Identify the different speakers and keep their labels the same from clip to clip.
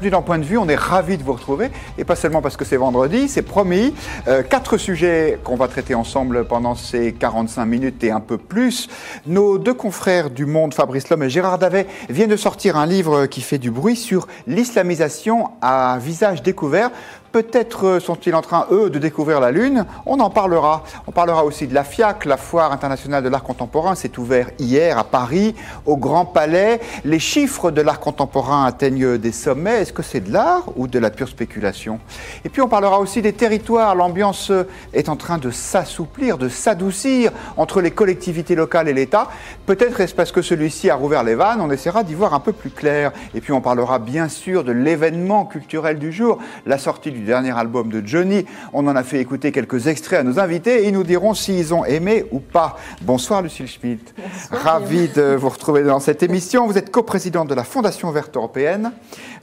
Speaker 1: bienvenue dans Point de Vue, on est ravis de vous retrouver, et pas seulement parce que c'est vendredi, c'est promis. 4 sujets qu'on va traiter ensemble pendant ces 45 minutes et un peu plus. Nos deux confrères du Monde, Fabrice Lhomme et Gérard Davet, viennent de sortir un livre qui fait du bruit sur l'islamisation à visage découvert. Peut-être sont-ils en train, eux, de découvrir la Lune. On en parlera. On parlera aussi de la FIAC, la Foire internationale de l'art contemporain. C'est ouvert hier à Paris, au Grand Palais. Les chiffres de l'art contemporain atteignent des sommets. Est-ce que c'est de l'art ou de la pure spéculation? Et puis on parlera aussi des territoires. L'ambiance est en train de s'assouplir, de s'adoucir entre les collectivités locales et l'État. Peut-être est-ce parce que celui-ci a rouvert les vannes. On essaiera d'y voir un peu plus clair. Et puis on parlera bien sûr de l'événement culturel du jour, la sortie du dernier album de Johnny. On en a fait écouter quelques extraits à nos invités et ils nous diront s'ils ont aimé ou pas. Bonsoir Lucille Schmitt. Ravi de vous retrouver dans cette émission. Vous êtes coprésidente de la Fondation verte européenne.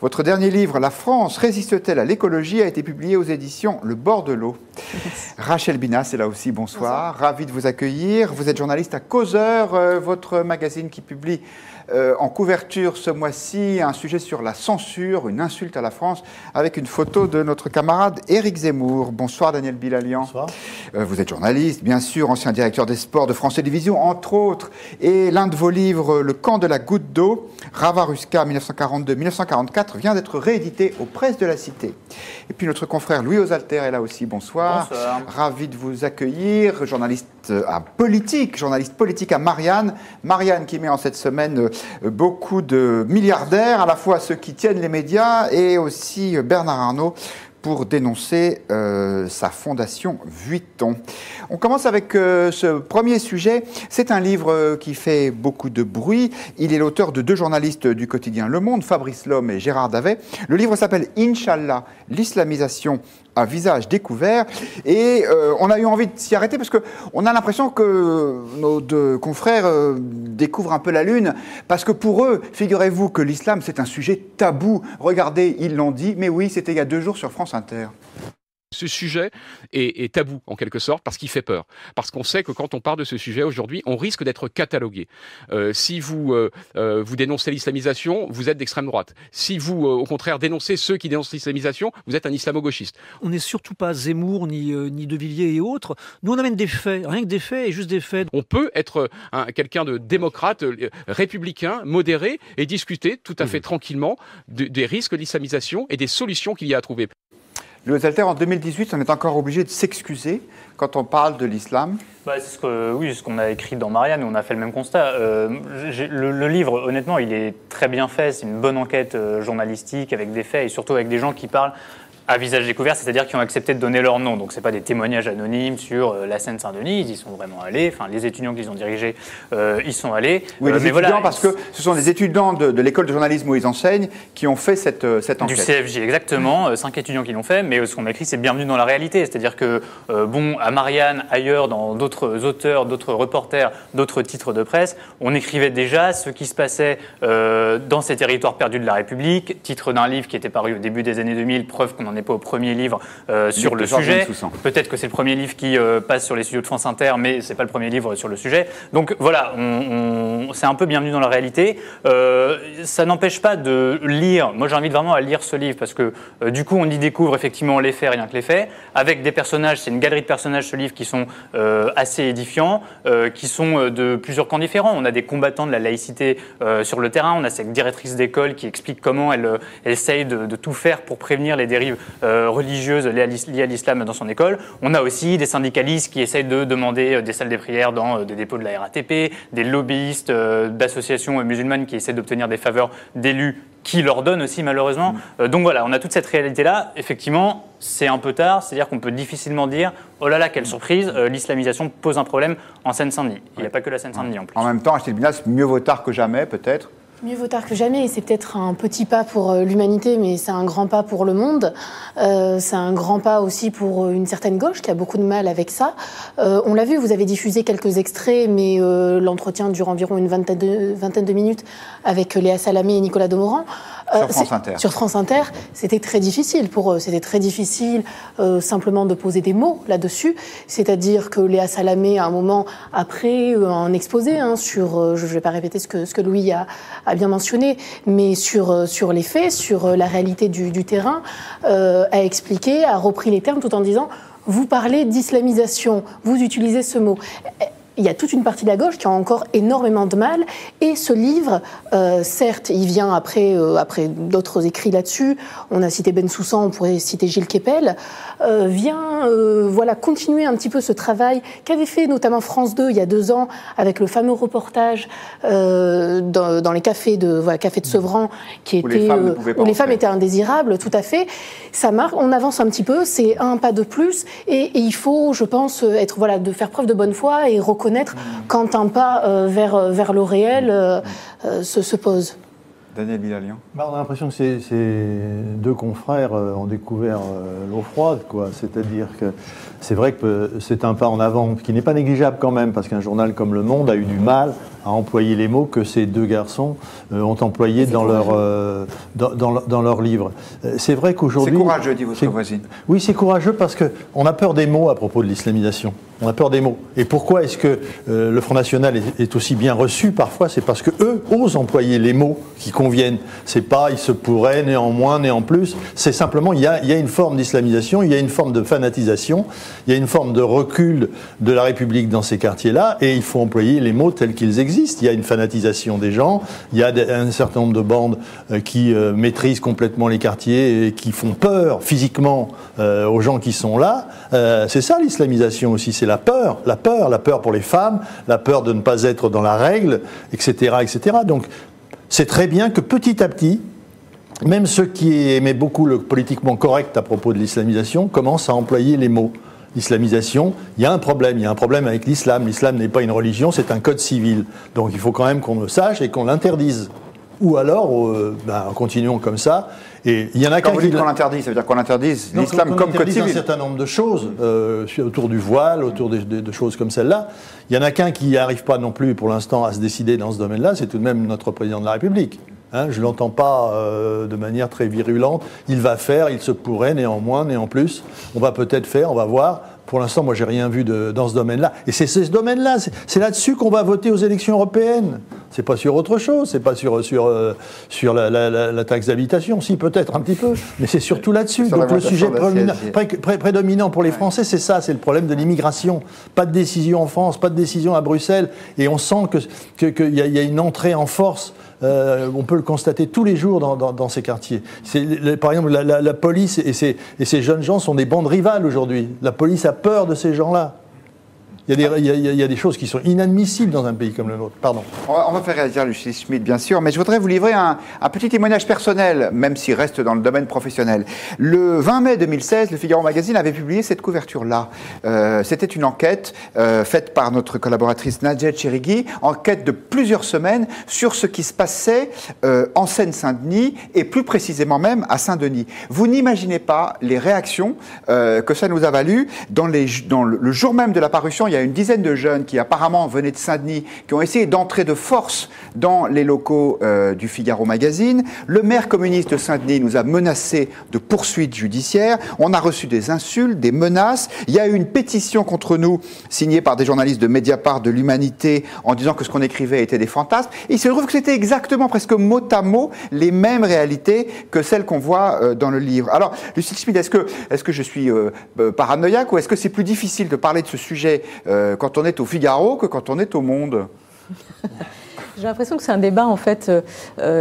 Speaker 1: Votre dernier livre, La France résiste-t-elle à l'écologie, a été publié aux éditions Le Bord de l'eau. Rachel Binas est là aussi, bonsoir. Ravi de vous accueillir. Vous êtes journaliste à Causeur, votre magazine qui publie en couverture ce mois-ci un sujet sur la censure, une insulte à la France, avec une photo de notre camarade Éric Zemmour. Bonsoir Daniel Bilalian. Bonsoir. Vous êtes journaliste, bien sûr, ancien directeur des sports de France Télévisions, entre autres, et l'un de vos livres, Le camp de la goutte d'eau, Rava-Ruska 1942-1944, vient d'être réédité aux Presses de la Cité. Et puis notre confrère Louis Osalter est là aussi, bonsoir. Bonsoir. Ravi de vous accueillir, journaliste politique à Marianne. Marianne qui met en cette semaine beaucoup de milliardaires, à la fois ceux qui tiennent les médias et aussi Bernard Arnault, pour dénoncer sa fondation Vuitton. On commence avec ce premier sujet. C'est un livre qui fait beaucoup de bruit. Il est l'auteur de 2 journalistes du quotidien Le Monde, Fabrice Lhomme et Gérard Davet. Le livre s'appelle « Inch'Allah, l'islamisation à visage découvert ». Et on a eu envie de s'y arrêter parce qu'on a l'impression que nos 2 confrères découvrent un peu la Lune. Parce que pour eux, figurez-vous que l'islam, c'est un sujet tabou. Regardez, ils l'ont dit, mais oui, c'était il y a 2 jours sur France Inter.
Speaker 2: Ce sujet est tabou, en quelque sorte, parce qu'il fait peur. Parce qu'on sait que quand on parle de ce sujet aujourd'hui, on risque d'être catalogué. Si vous dénoncez l'islamisation, vous êtes d'extrême droite. Si vous, au contraire, dénoncez ceux qui dénoncent l'islamisation, vous êtes un islamo-gauchiste.
Speaker 3: On n'est surtout pas Zemmour, ni De Villiers et autres. Nous, on amène des faits, rien que des faits et juste des faits.
Speaker 2: On peut être quelqu'un de démocrate, républicain, modéré, et discuter tout à fait tranquillement des risques de l'islamisation et des solutions qu'il y a à trouver.
Speaker 1: Louis Osalter, en 2018, on est encore obligé de s'excuser quand on parle de l'islam.
Speaker 4: C'est ce qu'on a écrit dans Marianne, où on a fait le même constat. Le livre, honnêtement, il est très bien fait. C'est une bonne enquête journalistique avec des faits et surtout avec des gens qui parlent à visage découvert, c'est-à-dire qui ont accepté de donner leur nom. Donc, ce n'est pas des témoignages anonymes sur la Seine-Saint-Denis, ils y sont vraiment allés. Enfin, les étudiants qu'ils ont dirigés, y sont allés.
Speaker 1: Oui, les étudiants, voilà, parce que ce sont des étudiants de l'école de journalisme où ils enseignent qui ont fait cette enquête.
Speaker 4: Du CFJ, exactement. 5 étudiants qui l'ont fait, mais ce qu'on a écrit, c'est bienvenue dans la réalité. C'est-à-dire que, à Marianne, ailleurs, dans d'autres auteurs, d'autres reporters, d'autres titres de presse, on écrivait déjà ce qui se passait dans ces territoires perdus de la République, titre d'un livre qui était paru au début des années 2000, preuve qu'on en est pas au premier livre sur le sujet. Peut-être que c'est le premier livre qui passe sur les studios de France Inter, mais c'est pas le premier livre sur le sujet. Donc voilà, c'est un peu bienvenu dans la réalité. Ça n'empêche pas de lire. Moi, j'invite vraiment à lire ce livre parce que du coup, on y découvre effectivement les faits, rien que les faits, avec des personnages. C'est une galerie de personnages, ce livre, qui sont assez édifiants, qui sont de plusieurs camps différents. On a des combattants de la laïcité sur le terrain. On a cette directrice d'école qui explique comment elle essaye de tout faire pour prévenir les dérives religieuses liées à l'islam dans son école. On a aussi des syndicalistes qui essayent de demander des salles des prières dans des dépôts de la RATP, des lobbyistes d'associations musulmanes qui essaient d'obtenir des faveurs d'élus qui leur donnent aussi malheureusement. Donc voilà, on a toute cette réalité-là. Effectivement, c'est un peu tard, c'est-à-dire qu'on peut difficilement dire « Oh là là, quelle surprise, l'islamisation pose un problème en Seine-Saint-Denis ». Il n'y a pas que la Seine-Saint-Denis en plus.
Speaker 1: En même temps, Rachel Binas, mieux vaut tard que jamais peut-être.
Speaker 5: Mieux vaut tard que jamais, et c'est peut-être un petit pas pour l'humanité, mais c'est un grand pas pour le monde. C'est un grand pas aussi pour une certaine gauche qui a beaucoup de mal avec ça. On l'a vu, vous avez diffusé quelques extraits, mais l'entretien dure environ une vingtaine de minutes avec Léa Salamé et Nicolas Demorand.
Speaker 1: Sur France Inter.
Speaker 5: Sur France Inter, c'était très difficile pour eux. C'était très difficile simplement de poser des mots là-dessus. C'est-à-dire que Léa Salamé, à un moment, après un exposé sur, je ne vais pas répéter ce que Louis a bien mentionné, mais sur les faits, sur la réalité du terrain, a expliqué, a repris les termes tout en disant « vous parlez d'islamisation, vous utilisez ce mot ». Il y a toute une partie de la gauche qui a encore énormément de mal. Et ce livre, certes, il vient après d'autres écrits là-dessus. On a cité Bensoussan, on pourrait citer Gilles Kepel. Vient continuer un petit peu ce travail qu'avait fait notamment France 2 il y a 2 ans avec le fameux reportage dans les cafés de Sevran qui était, où les femmes étaient indésirables, tout à fait. Ça marque, on avance un petit peu, c'est un pas de plus. Et il faut, je pense, de faire preuve de bonne foi et reconnaître quand un pas vers le réel se pose.
Speaker 1: Daniel Bilalian.
Speaker 6: On a l'impression que ces 2 confrères ont découvert l'eau froide, quoi. C'est-à-dire que c'est vrai que c'est un pas en avant qui n'est pas négligeable quand même, parce qu'un journal comme Le Monde a eu du mal à employer les mots que ces 2 garçons ont employés dans leur livre. C'est vrai qu'aujourd'hui...
Speaker 1: C'est courageux, dit votre voisine.
Speaker 6: Oui, c'est courageux parce qu'on a peur des mots à propos de l'islamisation. On a peur des mots. Et pourquoi est-ce que le Front National est aussi bien reçu parfois? C'est parce qu'eux osent employer les mots qui conviennent. C'est pas « il se pourrait, néanmoins, né en plus ». C'est simplement, il y a une forme d'islamisation, il y a une forme de fanatisation, il y a une forme de recul de la République dans ces quartiers-là, et il faut employer les mots tels qu'ils existent. Il y a une fanatisation des gens, il y a un certain nombre de bandes qui maîtrisent complètement les quartiers et qui font peur physiquement aux gens qui sont là. C'est ça l'islamisation aussi, c'est la peur pour les femmes, la peur de ne pas être dans la règle, etc., etc. Donc, c'est très bien que petit à petit, même ceux qui aimaient beaucoup le politiquement correct à propos de l'islamisation commencent à employer les mots. L'islamisation, il y a un problème avec l'islam. L'islam n'est pas une religion, c'est un code civil. Donc il faut quand même qu'on le sache et qu'on l'interdise. Ou alors, continuons comme ça. Et il y en a
Speaker 1: Quand vous dites qu'on l'interdit, ça veut dire qu'on interdise l'islam comme code civil.
Speaker 6: Un certain nombre de choses autour du voile, autour de choses comme celle-là. Il y en a qu'un qui n'arrive pas non plus pour l'instant à se décider dans ce domaine-là, c'est tout de même notre président de la République. Je ne l'entends pas de manière très virulente. Il va faire, il se pourrait, néanmoins, né en plus. On va peut-être faire, on va voir. Pour l'instant, moi, j'ai rien vu dans ce domaine-là. Et c'est ce domaine-là, c'est là-dessus qu'on va voter aux élections européennes. C'est pas sur autre chose, c'est pas sur la taxe d'habitation, si peut-être un petit peu, mais c'est surtout là-dessus. Donc le sujet prédominant pour les Français, c'est ça, c'est le problème de l'immigration. Pas de décision en France, pas de décision à Bruxelles, et on sent qu'il y a une entrée en force. On peut le constater tous les jours dans ces quartiers. Par exemple, la police et ces jeunes gens sont des bandes rivales aujourd'hui. La police a peur de ces gens-là. Il y a des choses qui sont inadmissibles dans un pays comme le nôtre. Pardon.
Speaker 1: On va faire réagir Lucie Schmitt, bien sûr, mais je voudrais vous livrer un petit témoignage personnel, même s'il reste dans le domaine professionnel. Le 20 mai 2016, le Figaro Magazine avait publié cette couverture-là. C'était une enquête faite par notre collaboratrice Nadia Chirigui, enquête de plusieurs semaines sur ce qui se passait en Seine-Saint-Denis et plus précisément même à Saint-Denis. Vous n'imaginez pas les réactions que ça nous a valu. Dans le jour même de la parution, il y a une dizaine de jeunes qui apparemment venaient de Saint-Denis, qui ont essayé d'entrer de force dans les locaux du Figaro Magazine. Le maire communiste de Saint-Denis nous a menacés de poursuites judiciaires. On a reçu des insultes, des menaces. Il y a eu une pétition contre nous, signée par des journalistes de Mediapart, de l'Humanité, en disant que ce qu'on écrivait était des fantasmes. Et il se trouve que c'était exactement, presque mot à mot, les mêmes réalités que celles qu'on voit dans le livre. Alors, Lucie Schmitt, est-ce que je suis paranoïaque ou est-ce que c'est plus difficile de parler de ce sujet quand on est au Figaro que quand on est au Monde?
Speaker 7: J'ai l'impression que c'est un débat, en fait,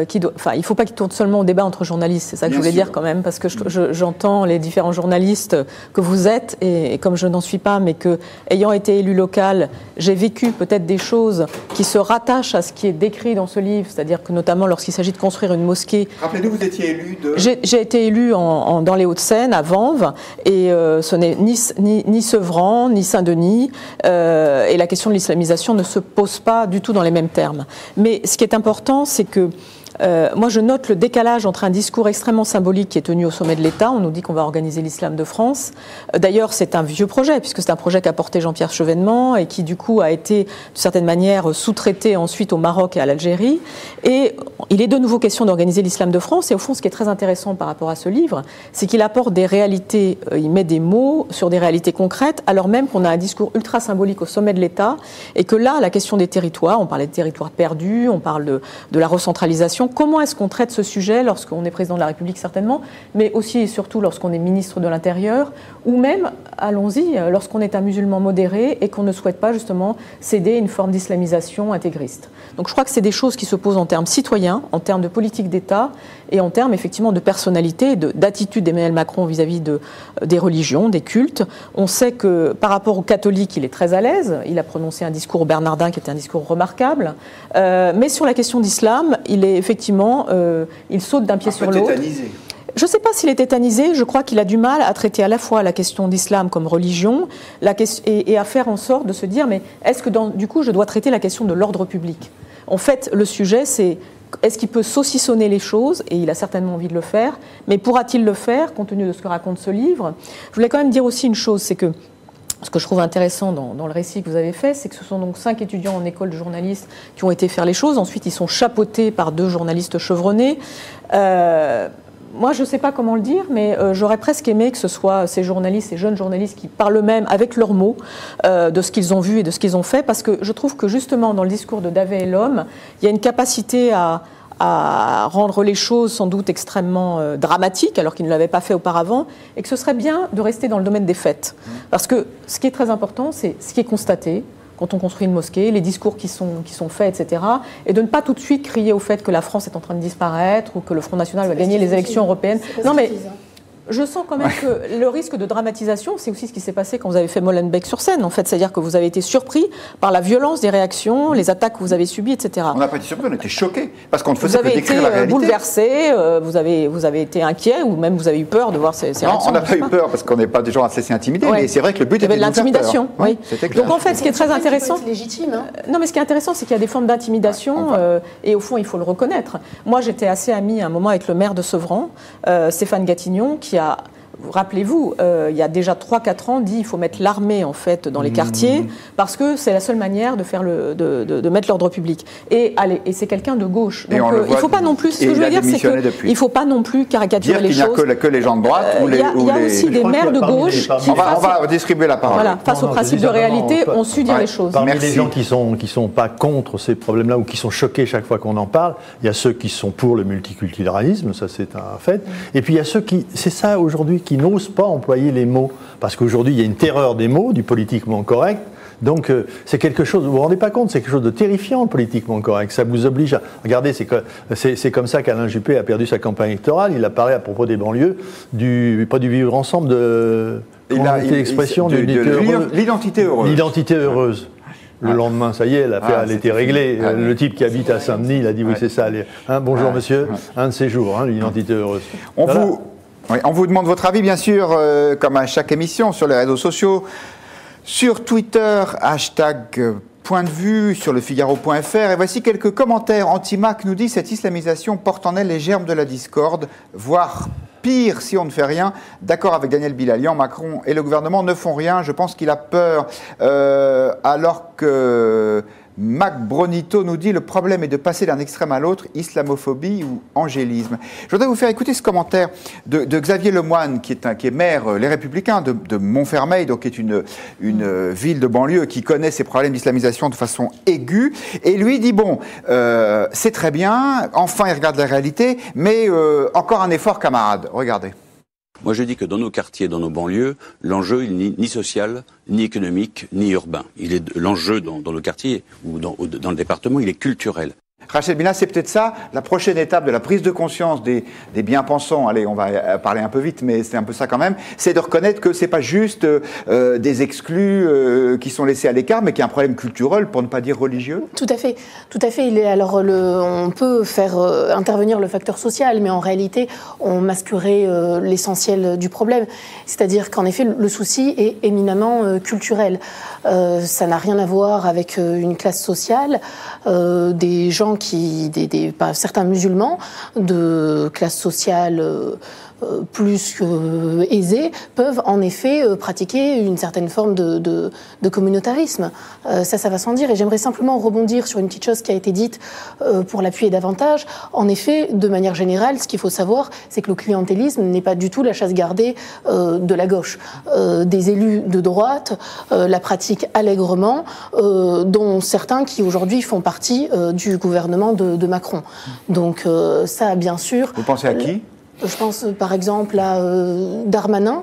Speaker 7: qui doit... Enfin, il ne faut pas qu'il tourne seulement au débat entre journalistes, c'est ça que je voulais dire quand même, parce que j'entends les différents journalistes que vous êtes, et comme je n'en suis pas, mais que, ayant été élu local, j'ai vécu peut-être des choses qui se rattachent à ce qui est décrit dans ce livre, c'est-à-dire que notamment lorsqu'il s'agit de construire une mosquée...
Speaker 1: Rappelez-nous, vous étiez élu de...
Speaker 7: J'ai été élu dans les Hauts-de-Seine, à Vanves, et ce n'est ni Sevran, ni Saint-Denis, et la question de l'islamisation ne se pose pas du tout dans les mêmes termes. Mais ce qui est important, c'est que moi je note le décalage entre un discours extrêmement symbolique qui est tenu au sommet de l'État. On nous dit qu'on va organiser l'islam de France. D'ailleurs, c'est un vieux projet, puisque c'est un projet qu'a porté Jean-Pierre Chevènement et qui, du coup, a été, d'une certaine manière, sous-traité ensuite au Maroc et à l'Algérie. Et il est de nouveau question d'organiser l'islam de France. Et au fond, ce qui est très intéressant par rapport à ce livre, c'est qu'il apporte des réalités, il met des mots sur des réalités concrètes, alors même qu'on a un discours ultra symbolique au sommet de l'État, et que là, la question des territoires, on parlait de territoires perdus, on parle de la recentralisation. Comment est-ce qu'on traite ce sujet lorsqu'on est président de la République, certainement, mais aussi et surtout lorsqu'on est ministre de l'Intérieur, ou même, allons-y, lorsqu'on est un musulman modéré et qu'on ne souhaite pas justement céder une forme d'islamisation intégriste. Donc je crois que c'est des choses qui se posent en termes citoyens, en termes de politique d'État et en termes effectivement de personnalité, d'attitude d'Emmanuel Macron vis-à-vis des religions, des cultes. On sait que par rapport aux catholiques, il est très à l'aise. Il a prononcé un discours au Bernardin qui était un discours remarquable. Mais sur la question d'islam, il est effectivement, il saute d'un pied sur l'autre. Je ne sais pas s'il est tétanisé, je crois qu'il a du mal à traiter à la fois la question d'islam comme religion et à faire en sorte de se dire, mais est-ce que du coup je dois traiter la question de l'ordre public ? En fait, le sujet c'est, est-ce qu'il peut saucissonner les choses ? Et il a certainement envie de le faire, mais pourra-t-il le faire compte tenu de ce que raconte ce livre ? Je voulais quand même dire aussi une chose, c'est que ce que je trouve intéressant dans le récit que vous avez fait, c'est que ce sont donc 5 étudiants en école de journalistes qui ont été faire les choses. Ensuite, ils sont chapeautés par 2 journalistes chevronnés. Moi, je ne sais pas comment le dire, mais j'aurais presque aimé que ce soit ces journalistes, ces jeunes journalistes qui parlent eux-mêmes avec leurs mots de ce qu'ils ont vu et de ce qu'ils ont fait, parce que je trouve que justement dans le discours de Davet et l'homme, il y a une capacité à rendre les choses sans doute extrêmement dramatiques, alors qu'ils ne l'avaient pas fait auparavant, et que ce serait bien de rester dans le domaine des faits. Parce que ce qui est très important, c'est ce qui est constaté, quand on construit une mosquée, les discours qui sont faits, etc. Et de ne pas tout de suite crier au fait que la France est en train de disparaître ou que le Front National va gagner les élections européennes. Non mais je sens quand même que le risque de dramatisation, c'est aussi ce qui s'est passé quand vous avez fait Molenbeek sur scène, en fait. C'est-à-dire que vous avez été surpris par la violence des réactions, les attaques que vous avez subies, etc.
Speaker 1: On n'a pas été surpris, on a été choqués, parce qu'on ne faisait que décrire la réalité.
Speaker 7: Vous avez été bouleversé, vous avez été inquiet, ou même vous avez eu peur de voir ces réactions.
Speaker 1: Non, on n'a pas eu peur, parce qu'on n'est pas des gens à se laisser intimider, mais c'est vrai que le but était de nous faire peur.
Speaker 7: L'intimidation, oui. Donc en fait, ce qui est très intéressant...
Speaker 5: C'est légitime, hein.
Speaker 7: Non, mais ce qui est intéressant, c'est qu'il y a des formes d'intimidation, et au fond, il faut le reconnaître. Moi, j'étais assez amie à un moment avec le maire de Sevran, Stéphane Gatignon, qui a... Rappelez-vous, il y a déjà 3-4 ans, dit qu'il faut mettre l'armée en fait dans les quartiers parce que c'est la seule manière de faire de mettre l'ordre public. Et c'est quelqu'un de gauche. Donc il ne faut pas non plus. Ce que je veux dire, c'est qu'il ne faut pas non plus caricaturer les choses.
Speaker 1: Dire qu'il n'y a que les gens de droite ou les.
Speaker 7: Il y a aussi des maires de gauche qui.
Speaker 1: On va distribuer la parole.
Speaker 7: Voilà, face au principe de réalité, ont su dire les choses.
Speaker 6: Parmi les gens qui sont pas contre ces problèmes-là ou qui sont choqués chaque fois qu'on en parle, il y a ceux qui sont pour le multiculturalisme, ça c'est un fait. Et puis il y a ceux qui, c'est ça aujourd'hui, qui n'osent pas employer les mots. Parce qu'aujourd'hui, il y a une terreur des mots, du politiquement correct. Donc, c'est quelque chose, vous vous rendez pas compte, c'est quelque chose de terrifiant, le politiquement correct. Ça vous oblige à... Regardez, c'est comme ça qu'Alain Juppé a perdu sa campagne électorale. Il a parlé à propos des banlieues, pas du vivre ensemble, de... l'expression
Speaker 1: l'identité heureuse.
Speaker 6: L'identité heureuse. Le lendemain, ça y est, l'affaire elle était réglée. Le type qui habite à Saint-Denis, il a dit oui, c'est ça. Bonjour monsieur, un de ces jours, l'identité heureuse.
Speaker 1: On vous demande votre avis, bien sûr, comme à chaque émission, sur les réseaux sociaux, sur Twitter, #point de vue, sur lefigaro.fr. Et voici quelques commentaires. Antimac nous dit « Cette islamisation porte en elle les germes de la discorde, voire pire si on ne fait rien. D'accord avec Daniel Bilalian, Macron et le gouvernement ne font rien. Je pense qu'il a peur. Alors que... Mac Bronito nous dit « Le problème est de passer d'un extrême à l'autre, islamophobie ou angélisme ». Je voudrais vous faire écouter ce commentaire de Xavier Lemoine, qui est maire Les Républicains de Montfermeil, donc qui est une ville de banlieue qui connaît ces problèmes d'islamisation de façon aiguë. Et lui dit « Bon, c'est très bien, enfin il regarde la réalité, mais encore un effort, camarades. » Regardez.
Speaker 8: Moi, je dis que dans nos quartiers, dans nos banlieues, l'enjeu, il n'est ni social, ni économique, ni urbain. L'enjeu dans nos quartiers ou dans le département, il est culturel.
Speaker 1: Rachel Bina, c'est peut-être ça, la prochaine étape de la prise de conscience des bien-pensants. Allez, on va parler un peu vite, mais c'est un peu ça quand même. C'est de reconnaître que c'est pas juste des exclus qui sont laissés à l'écart, mais qu'il y a un problème culturel, pour ne pas dire religieux.
Speaker 5: Tout à fait, tout à fait. On peut faire intervenir le facteur social, mais en réalité, on masquerait l'essentiel du problème. C'est-à-dire qu'en effet, le souci est éminemment culturel. Ça n'a rien à voir avec une classe sociale, des gens certains musulmans de classe sociale plus aisés peuvent en effet pratiquer une certaine forme de communautarisme. Ça va sans dire. Et j'aimerais simplement rebondir sur une petite chose qui a été dite pour l'appuyer davantage. En effet, de manière générale, ce qu'il faut savoir, c'est que le clientélisme n'est pas du tout la chasse gardée de la gauche. Des élus de droite la pratiquent allègrement, dont certains qui aujourd'hui font partie du gouvernement de Macron. Donc ça, bien sûr...
Speaker 1: Vous pensez à qui ?
Speaker 5: Je pense par exemple à Darmanin,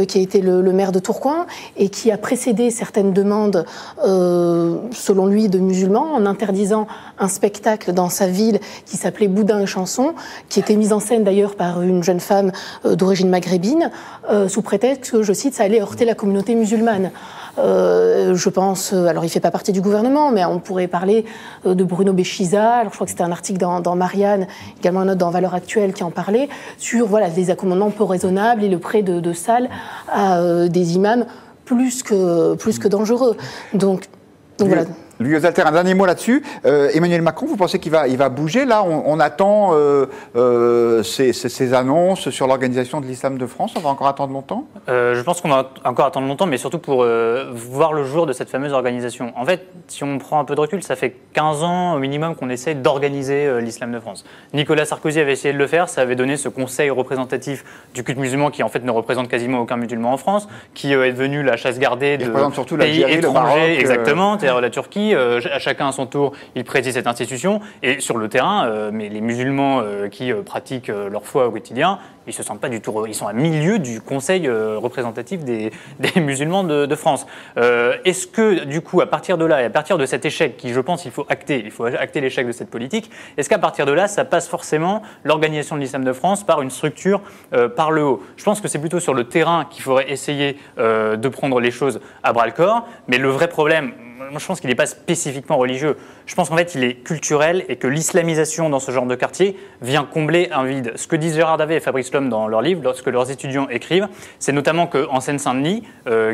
Speaker 5: qui a été le maire de Tourcoing et qui a précédé certaines demandes, selon lui, de musulmans, en interdisant un spectacle dans sa ville qui s'appelait Boudin et Chanson, qui était mis en scène d'ailleurs par une jeune femme d'origine maghrébine, sous prétexte que, je cite, ça allait heurter la communauté musulmane. Je pense, alors il ne fait pas partie du gouvernement, mais on pourrait parler de Bruno Béchiza. Alors je crois que c'était un article dans Marianne, également un autre dans Valeurs Actuelles qui en parlait, sur des accommodements peu raisonnables et le prêt de salles à des imams plus que dangereux. Donc voilà.
Speaker 1: Louis Alter, un dernier mot là-dessus. Emmanuel Macron, vous pensez qu'il va bouger ? Là, on attend ces annonces sur l'organisation de l'islam de France. On va encore attendre longtemps ?
Speaker 4: Je pense qu'on va encore attendre longtemps, mais surtout pour voir le jour de cette fameuse organisation. En fait, si on prend un peu de recul, ça fait 15 ans au minimum qu'on essaie d'organiser l'islam de France. Nicolas Sarkozy avait essayé de le faire. Ça avait donné ce conseil représentatif du culte musulman qui, en fait, ne représente quasiment aucun musulman en France, qui est devenu la chasse gardée de pays étrangers, exactement, c'est-à-dire la Turquie. À chacun à son tour, il préside cette institution. Et sur le terrain, mais les musulmans qui pratiquent leur foi au quotidien, ils se sentent pas du tout. Ils sont à milieu du conseil représentatif des musulmans de France. Est-ce que, du coup, à partir de là, et à partir de cet échec, qui, je pense, il faut acter l'échec de cette politique, est-ce qu'à partir de là, ça passe forcément l'organisation de l'islam de France par une structure par le haut ? Je pense que c'est plutôt sur le terrain qu'il faudrait essayer de prendre les choses à bras-le-corps. Mais le vrai problème, moi, je pense qu'il n'est pas spécifiquement religieux. Je pense qu'en fait, il est culturel et que l'islamisation dans ce genre de quartier vient combler un vide. Ce que disent Gérard Davet et Fabrice Lhomme dans leur livre, lorsque leurs étudiants écrivent, c'est notamment qu'en Seine-Saint-Denis,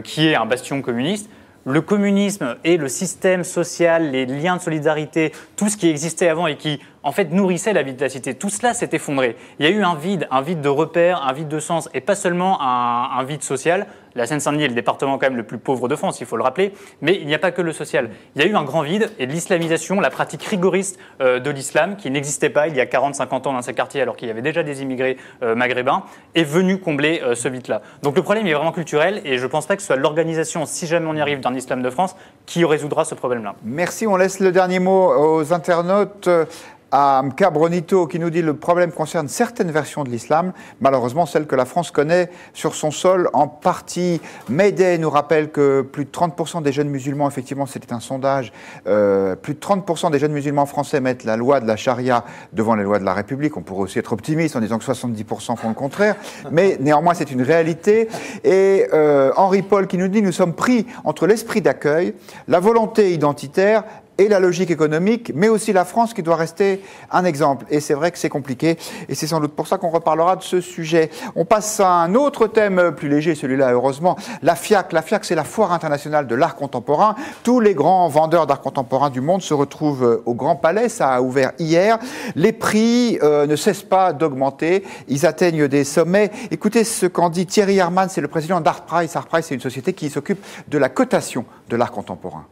Speaker 4: qui est un bastion communiste, le communisme et le système social, les liens de solidarité, tout ce qui existait avant et qui, en fait, nourrissait la vie de la cité, tout cela s'est effondré. Il y a eu un vide de repères, un vide de sens, et pas seulement un vide social. La Seine-Saint-Denis est le département quand même le plus pauvre de France, il faut le rappeler, mais il n'y a pas que le social. Il y a eu un grand vide, et l'islamisation, la pratique rigoriste de l'islam, qui n'existait pas il y a 40-50 ans dans ces quartiers, alors qu'il y avait déjà des immigrés maghrébins, est venue combler ce vide-là. Donc le problème est vraiment culturel, et je ne pense pas que ce soit l'organisation, si jamais on y arrive, d'un islam de France, qui résoudra ce problème-là.
Speaker 1: Merci, on laisse le dernier mot aux internautes. À Mka Bronito qui nous dit le problème concerne certaines versions de l'islam, malheureusement celles que la France connaît sur son sol en partie. Mayday nous rappelle que plus de 30% des jeunes musulmans, effectivement c'était un sondage, plus de 30% des jeunes musulmans français mettent la loi de la charia devant les lois de la République. On pourrait aussi être optimiste en disant que 70% font le contraire, mais néanmoins c'est une réalité. Et Henri Paul qui nous dit nous sommes pris entre l'esprit d'accueil, la volonté identitaire et la logique économique, mais aussi la France qui doit rester un exemple. Et c'est vrai que c'est compliqué, et c'est sans doute pour ça qu'on reparlera de ce sujet. On passe à un autre thème plus léger, celui-là heureusement, la FIAC. La FIAC, c'est la Foire internationale de l'art contemporain. Tous les grands vendeurs d'art contemporain du monde se retrouvent au Grand Palais, ça a ouvert hier. Les prix ne cessent pas d'augmenter, ils atteignent des sommets. Écoutez ce qu'en dit Thierry Herman, c'est le président d'Artprice. Artprice, c'est une société qui s'occupe de la cotation de l'art contemporain.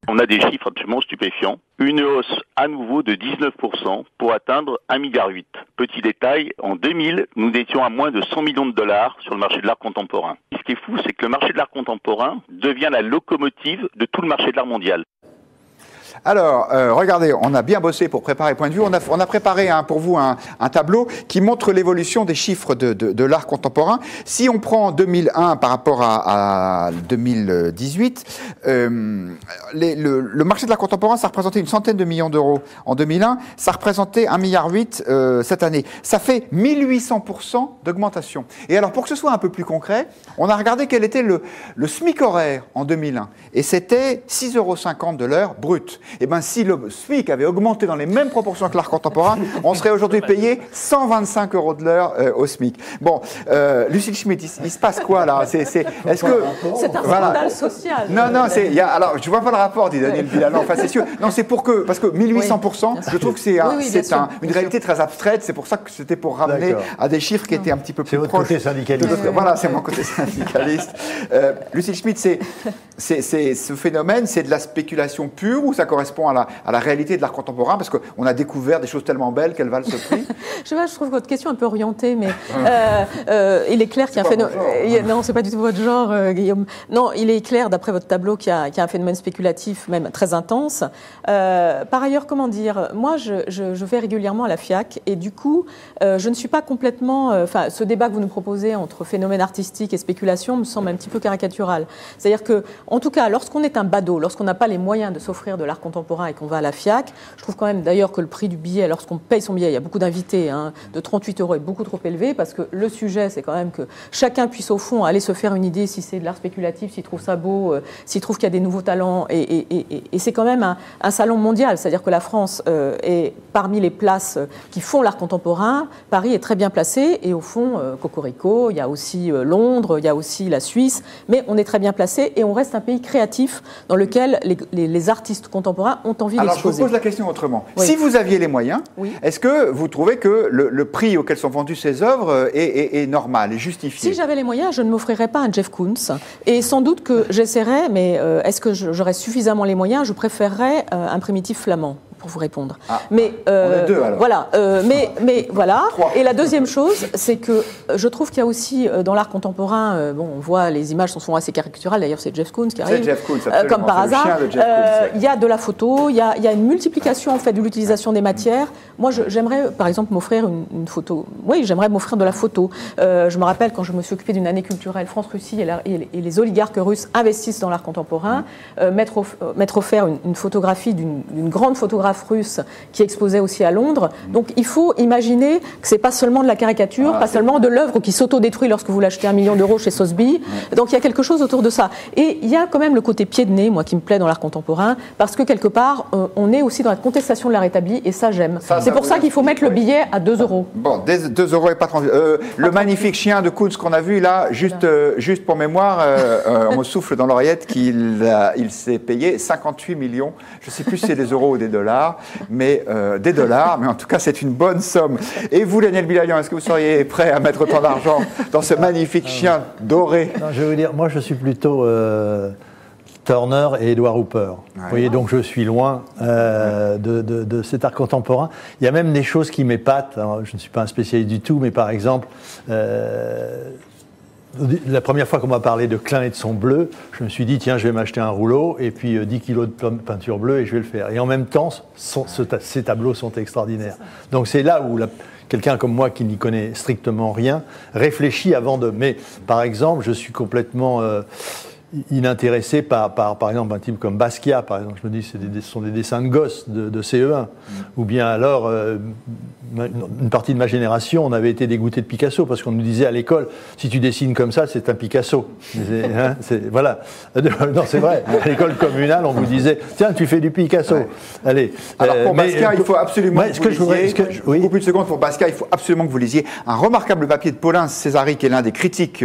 Speaker 9: On a des chiffres absolument stupéfiants. Une hausse à nouveau de 19% pour atteindre 1,8 milliard. Petit détail, en 2000, nous étions à moins de 100 millions de dollars sur le marché de l'art contemporain. Ce qui est fou, c'est que le marché de l'art contemporain devient la locomotive de tout le marché de l'art mondial.
Speaker 1: Alors, regardez, on a bien bossé pour préparer Point de vue. On a préparé pour vous un tableau qui montre l'évolution des chiffres de l'art contemporain. Si on prend 2001 par rapport à 2018, le marché de l'art contemporain, ça représentait une centaine de millions d'euros en 2001. Ça représentait 1,8 milliard cette année. Ça fait 1800% d'augmentation. Et alors, pour que ce soit un peu plus concret, on a regardé quel était le SMIC horaire en 2001. Et c'était 6,50 € de l'heure brute. Eh bien, si le SMIC avait augmenté dans les mêmes proportions que l'art contemporain, on serait aujourd'hui payé 125 € de l'heure au SMIC. Bon, Lucille Schmitt, il se passe quoi là? Est-ce que
Speaker 7: c'est un scandale social.
Speaker 1: Non, alors je vois pas le rapport, dit Daniel Villano. Enfin, c'est sûr. Non, c'est parce que 1800%, je trouve que c'est une réalité très abstraite. C'est pour ça que c'était pour ramener à des chiffres qui étaient un petit peu plus proches.
Speaker 6: C'est votre côté syndicaliste.
Speaker 1: Voilà, c'est mon côté syndicaliste. Lucille Schmitt, c'est ce phénomène, c'est de la spéculation pure ou ça correspond à la réalité de l'art contemporain? Parce qu'on a découvert des choses tellement belles qu'elles valent ce prix.
Speaker 7: Je trouve votre question un peu orientée, mais il est clair qu'il y a un phénomène. Non, c'est pas du tout votre genre, Guillaume. Non, il est clair, d'après votre tableau, qu'il y a un phénomène spéculatif, même très intense. Par ailleurs, comment dire, moi, je vais régulièrement à la FIAC et du coup, je ne suis pas complètement. Enfin, ce débat que vous nous proposez entre phénomène artistique et spéculation me semble un petit peu caricatural. C'est-à-dire que, en tout cas, lorsqu'on est un badaud, lorsqu'on n'a pas les moyens de s'offrir de l'art contemporain et qu'on va à la FIAC, je trouve quand même d'ailleurs que le prix du billet, lorsqu'on paye son billet, il y a beaucoup d'invités, de 38 € est beaucoup trop élevé parce que le sujet, c'est quand même que chacun puisse au fond aller se faire une idée si c'est de l'art spéculatif, s'il trouve ça beau, s'il trouve qu'il y a des nouveaux talents. Et c'est quand même un salon mondial, c'est-à-dire que la France est parmi les places qui font l'art contemporain. Paris est très bien placé et au fond, Cocorico, il y a aussi Londres, il y a aussi la Suisse, mais on est très bien placé et on reste un pays créatif dans lequel les artistes contemporains ont envie d'exposer.
Speaker 1: Alors je vous pose la question autrement. Oui. Si vous aviez les moyens, est-ce que vous trouvez que le prix auquel sont vendues ces œuvres est normal, est justifié?
Speaker 7: Si j'avais les moyens, je ne m'offrirais pas un Jeff Koons et sans doute que j'essaierais, mais est-ce que j'aurais suffisamment les moyens? Je préférerais un primitif flamand. Pour vous répondre.
Speaker 1: Mais on est deux, alors.
Speaker 7: Voilà. Mais voilà. 3. Et la deuxième chose, c'est que je trouve qu'il y a aussi dans l'art contemporain, on voit les images sont souvent assez caricaturales. D'ailleurs, c'est Jeff Koons qui arrive.
Speaker 1: C'est Jeff Koons,
Speaker 7: comme par hasard. Il y a de la photo, il y a une multiplication en fait de l'utilisation des matières. Moi, j'aimerais, par exemple, m'offrir une photo. Oui, j'aimerais m'offrir de la photo. Je me rappelle quand je me suis occupée d'une année culturelle France-Russie et les oligarques russes investissent dans l'art contemporain, m'être offert une photographie d'une grande photographe russe qui exposait aussi à Londres. Donc il faut imaginer que c'est pas seulement de la caricature, pas seulement de l'œuvre qui s'auto-détruit lorsque vous l'achetez 1 million € chez Sotheby. Donc il y a quelque chose autour de ça. Et il y a quand même le côté pied de nez, moi, qui me plaît dans l'art contemporain, parce que quelque part, on est aussi dans la contestation de l'art établi, et ça j'aime. C'est pour ça qu'il faut mettre le billet à 2 €.
Speaker 1: Bon, 2 € et pas 30 le magnifique chien de Koons qu'on a vu là, juste pour mémoire, on me souffle dans l'oreillette qu'il s'est payé 58 millions. Je ne sais plus si c'est des euros ou des dollars. Mais des dollars, mais en tout cas c'est une bonne somme. Et vous, Daniel Bilalian, est-ce que vous seriez prêt à mettre autant d'argent dans ce magnifique chien doré?
Speaker 6: Non, je vais vous dire, moi je suis plutôt Turner et Edward Hooper. Vous voyez, donc je suis loin de cet art contemporain. Il y a même des choses qui m'épatent. Alors, je ne suis pas un spécialiste du tout, mais par exemple, la première fois qu'on m'a parlé de Klein et de son bleu, je me suis dit, tiens, je vais m'acheter un rouleau et puis 10 kilos de peinture bleue et je vais le faire. Et en même temps, ces tableaux sont extraordinaires. Donc c'est là où quelqu'un comme moi qui n'y connaît strictement rien réfléchit avant de... Mais par exemple, je suis complètement inintéressé par exemple un type comme Basquiat, par exemple. Je me dis ce sont des dessins de gosses de CE1. Ou bien alors, une partie de ma génération, on avait été dégoûté de Picasso parce qu'on nous disait à l'école, si tu dessines comme ça, c'est un Picasso. Voilà. Non, c'est vrai. À l'école communale, on vous disait, tiens, tu fais du Picasso. Allez.
Speaker 1: Alors pour Basquiat, il faut absolument que vous lisiez, beaucoup plus de secondes pour Basquiat, il faut absolument que vous lisiez un remarquable papier de Paulin Césari, qui est l'un des critiques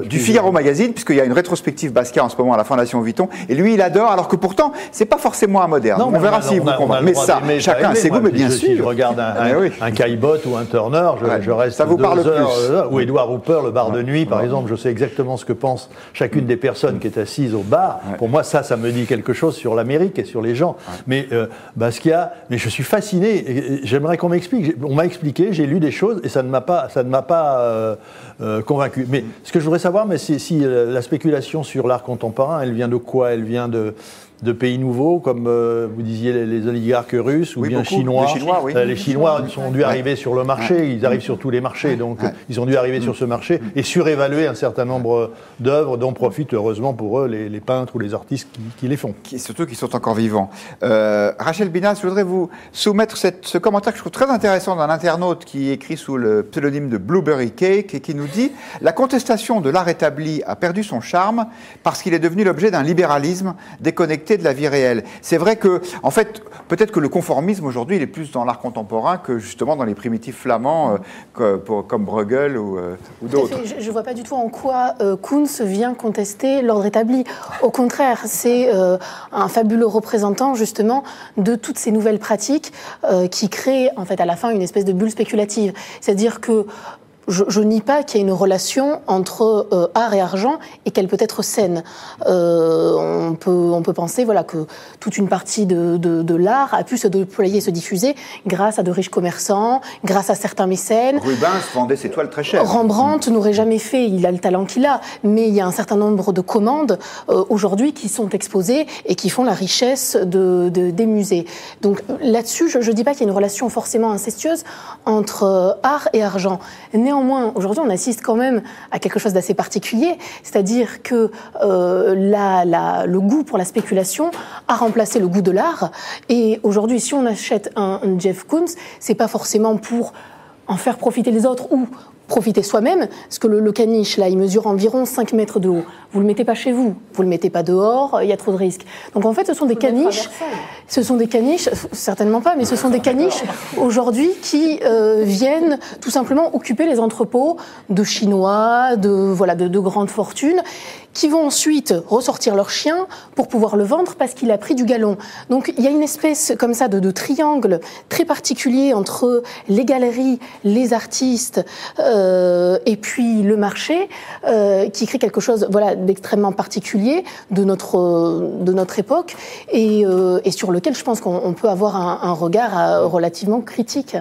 Speaker 1: du Figaro Magazine, puisqu'il y a une rétrospective Basquiat en ce moment à la Fondation Vuitton, et lui il adore, alors que pourtant c'est pas forcément un moderne. Non, on verra s'il vous convainc. Mais ça, chacun a ses goûts, mais bien sûr.
Speaker 6: Si je regarde un Caillebotte ou un Turner, je reste 2 heures. Ou Edward Hooper, le bar de nuit, par exemple, je sais exactement ce que pense chacune des personnes qui est assise au bar. Pour moi, ça me dit quelque chose sur l'Amérique et sur les gens. Mais Basquiat, mais je suis fasciné. J'aimerais qu'on m'explique. On m'a expliqué, j'ai lu des choses et ça ne m'a pas convaincu. Mais ce que je voudrais savoir, c'est si la spéculation sur l'art contemporain, elle vient de quoi? Elle vient de pays nouveaux, comme vous disiez les oligarques Russes ou bien Chinois.
Speaker 1: Oui.
Speaker 6: Les Chinois ont dû arriver sur le marché, ils arrivent sur tous les marchés, donc ils ont dû arriver sur ce marché et surévaluer un certain nombre d'œuvres dont profitent heureusement pour eux les peintres ou les artistes qui les font.
Speaker 1: Surtout qui sont encore vivants. Rachel Binas, je voudrais vous soumettre ce commentaire que je trouve très intéressant d'un internaute qui écrit sous le pseudonyme de Blueberry Cake et qui nous dit « La contestation de l'art établi a perdu son charme parce qu'il est devenu l'objet d'un libéralisme déconnecté de la vie réelle. » C'est vrai que, en fait, peut-être que le conformisme aujourd'hui, il est plus dans l'art contemporain que justement dans les primitifs flamands comme Bruegel ou d'autres.
Speaker 5: Je ne vois pas du tout en quoi Koons vient contester l'ordre établi. Au contraire, c'est un fabuleux représentant justement de toutes ces nouvelles pratiques qui créent en fait à la fin une espèce de bulle spéculative. C'est-à-dire que je nie pas qu'il y ait une relation entre art et argent et qu'elle peut être saine. On peut penser voilà, que toute une partie de l'art a pu se déployer, se diffuser grâce à de riches commerçants, grâce à certains mécènes.
Speaker 1: Rubens vendait ses toiles très chères.
Speaker 5: Rembrandt n'aurait jamais fait, il a le talent qu'il a, mais il y a un certain nombre de commandes aujourd'hui qui sont exposées et qui font la richesse des musées. Donc là-dessus, je ne dis pas qu'il y a une relation forcément incestueuse entre art et argent. Néanmoins, aujourd'hui, on assiste quand même à quelque chose d'assez particulier, c'est-à-dire que le goût pour la spéculation a remplacé le goût de l'art. Et aujourd'hui, si on achète un Jeff Koons, c'est pas forcément pour en faire profiter les autres ou profiter soi-même, parce que le caniche, là, il mesure environ 5 mètres de haut. Vous le mettez pas chez vous, vous le mettez pas dehors, il y a trop de risques. Donc en fait, ce sont des caniches, certainement pas, mais ce sont des caniches aujourd'hui qui viennent tout simplement occuper les entrepôts de Chinois, de grandes fortunes, qui vont ensuite ressortir leur chien pour pouvoir le vendre parce qu'il a pris du galon. Donc il y a une espèce comme ça de triangle très particulier entre les galeries, les artistes et puis le marché qui crée quelque chose d'extrêmement particulier de notre époque et sur lequel je pense qu'on peut avoir un regard relativement critique.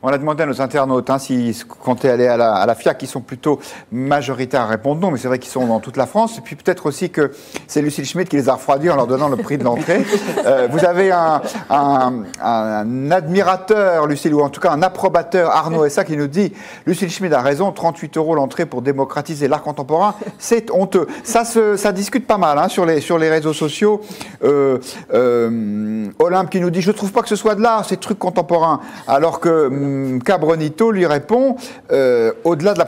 Speaker 1: On a demandé à nos internautes s'ils comptaient aller à la FIAC, qui sont plutôt majoritaires à répondre non, mais c'est vrai qu'ils sont dans toute la France. Et puis peut-être aussi que c'est Lucille Schmitt qui les a refroidis en leur donnant le prix de l'entrée. Vous avez un admirateur, Lucille, ou en tout cas un approbateur, Arnaud Essa, qui nous dit « Lucille Schmitt a raison, 38 € l'entrée pour démocratiser l'art contemporain, c'est honteux ». Ça discute pas mal sur les réseaux sociaux. Olympe qui nous dit « Je ne trouve pas que ce soit de l'art, c'est truc contemporain ». Alors que Cabronito lui répond au-delà de la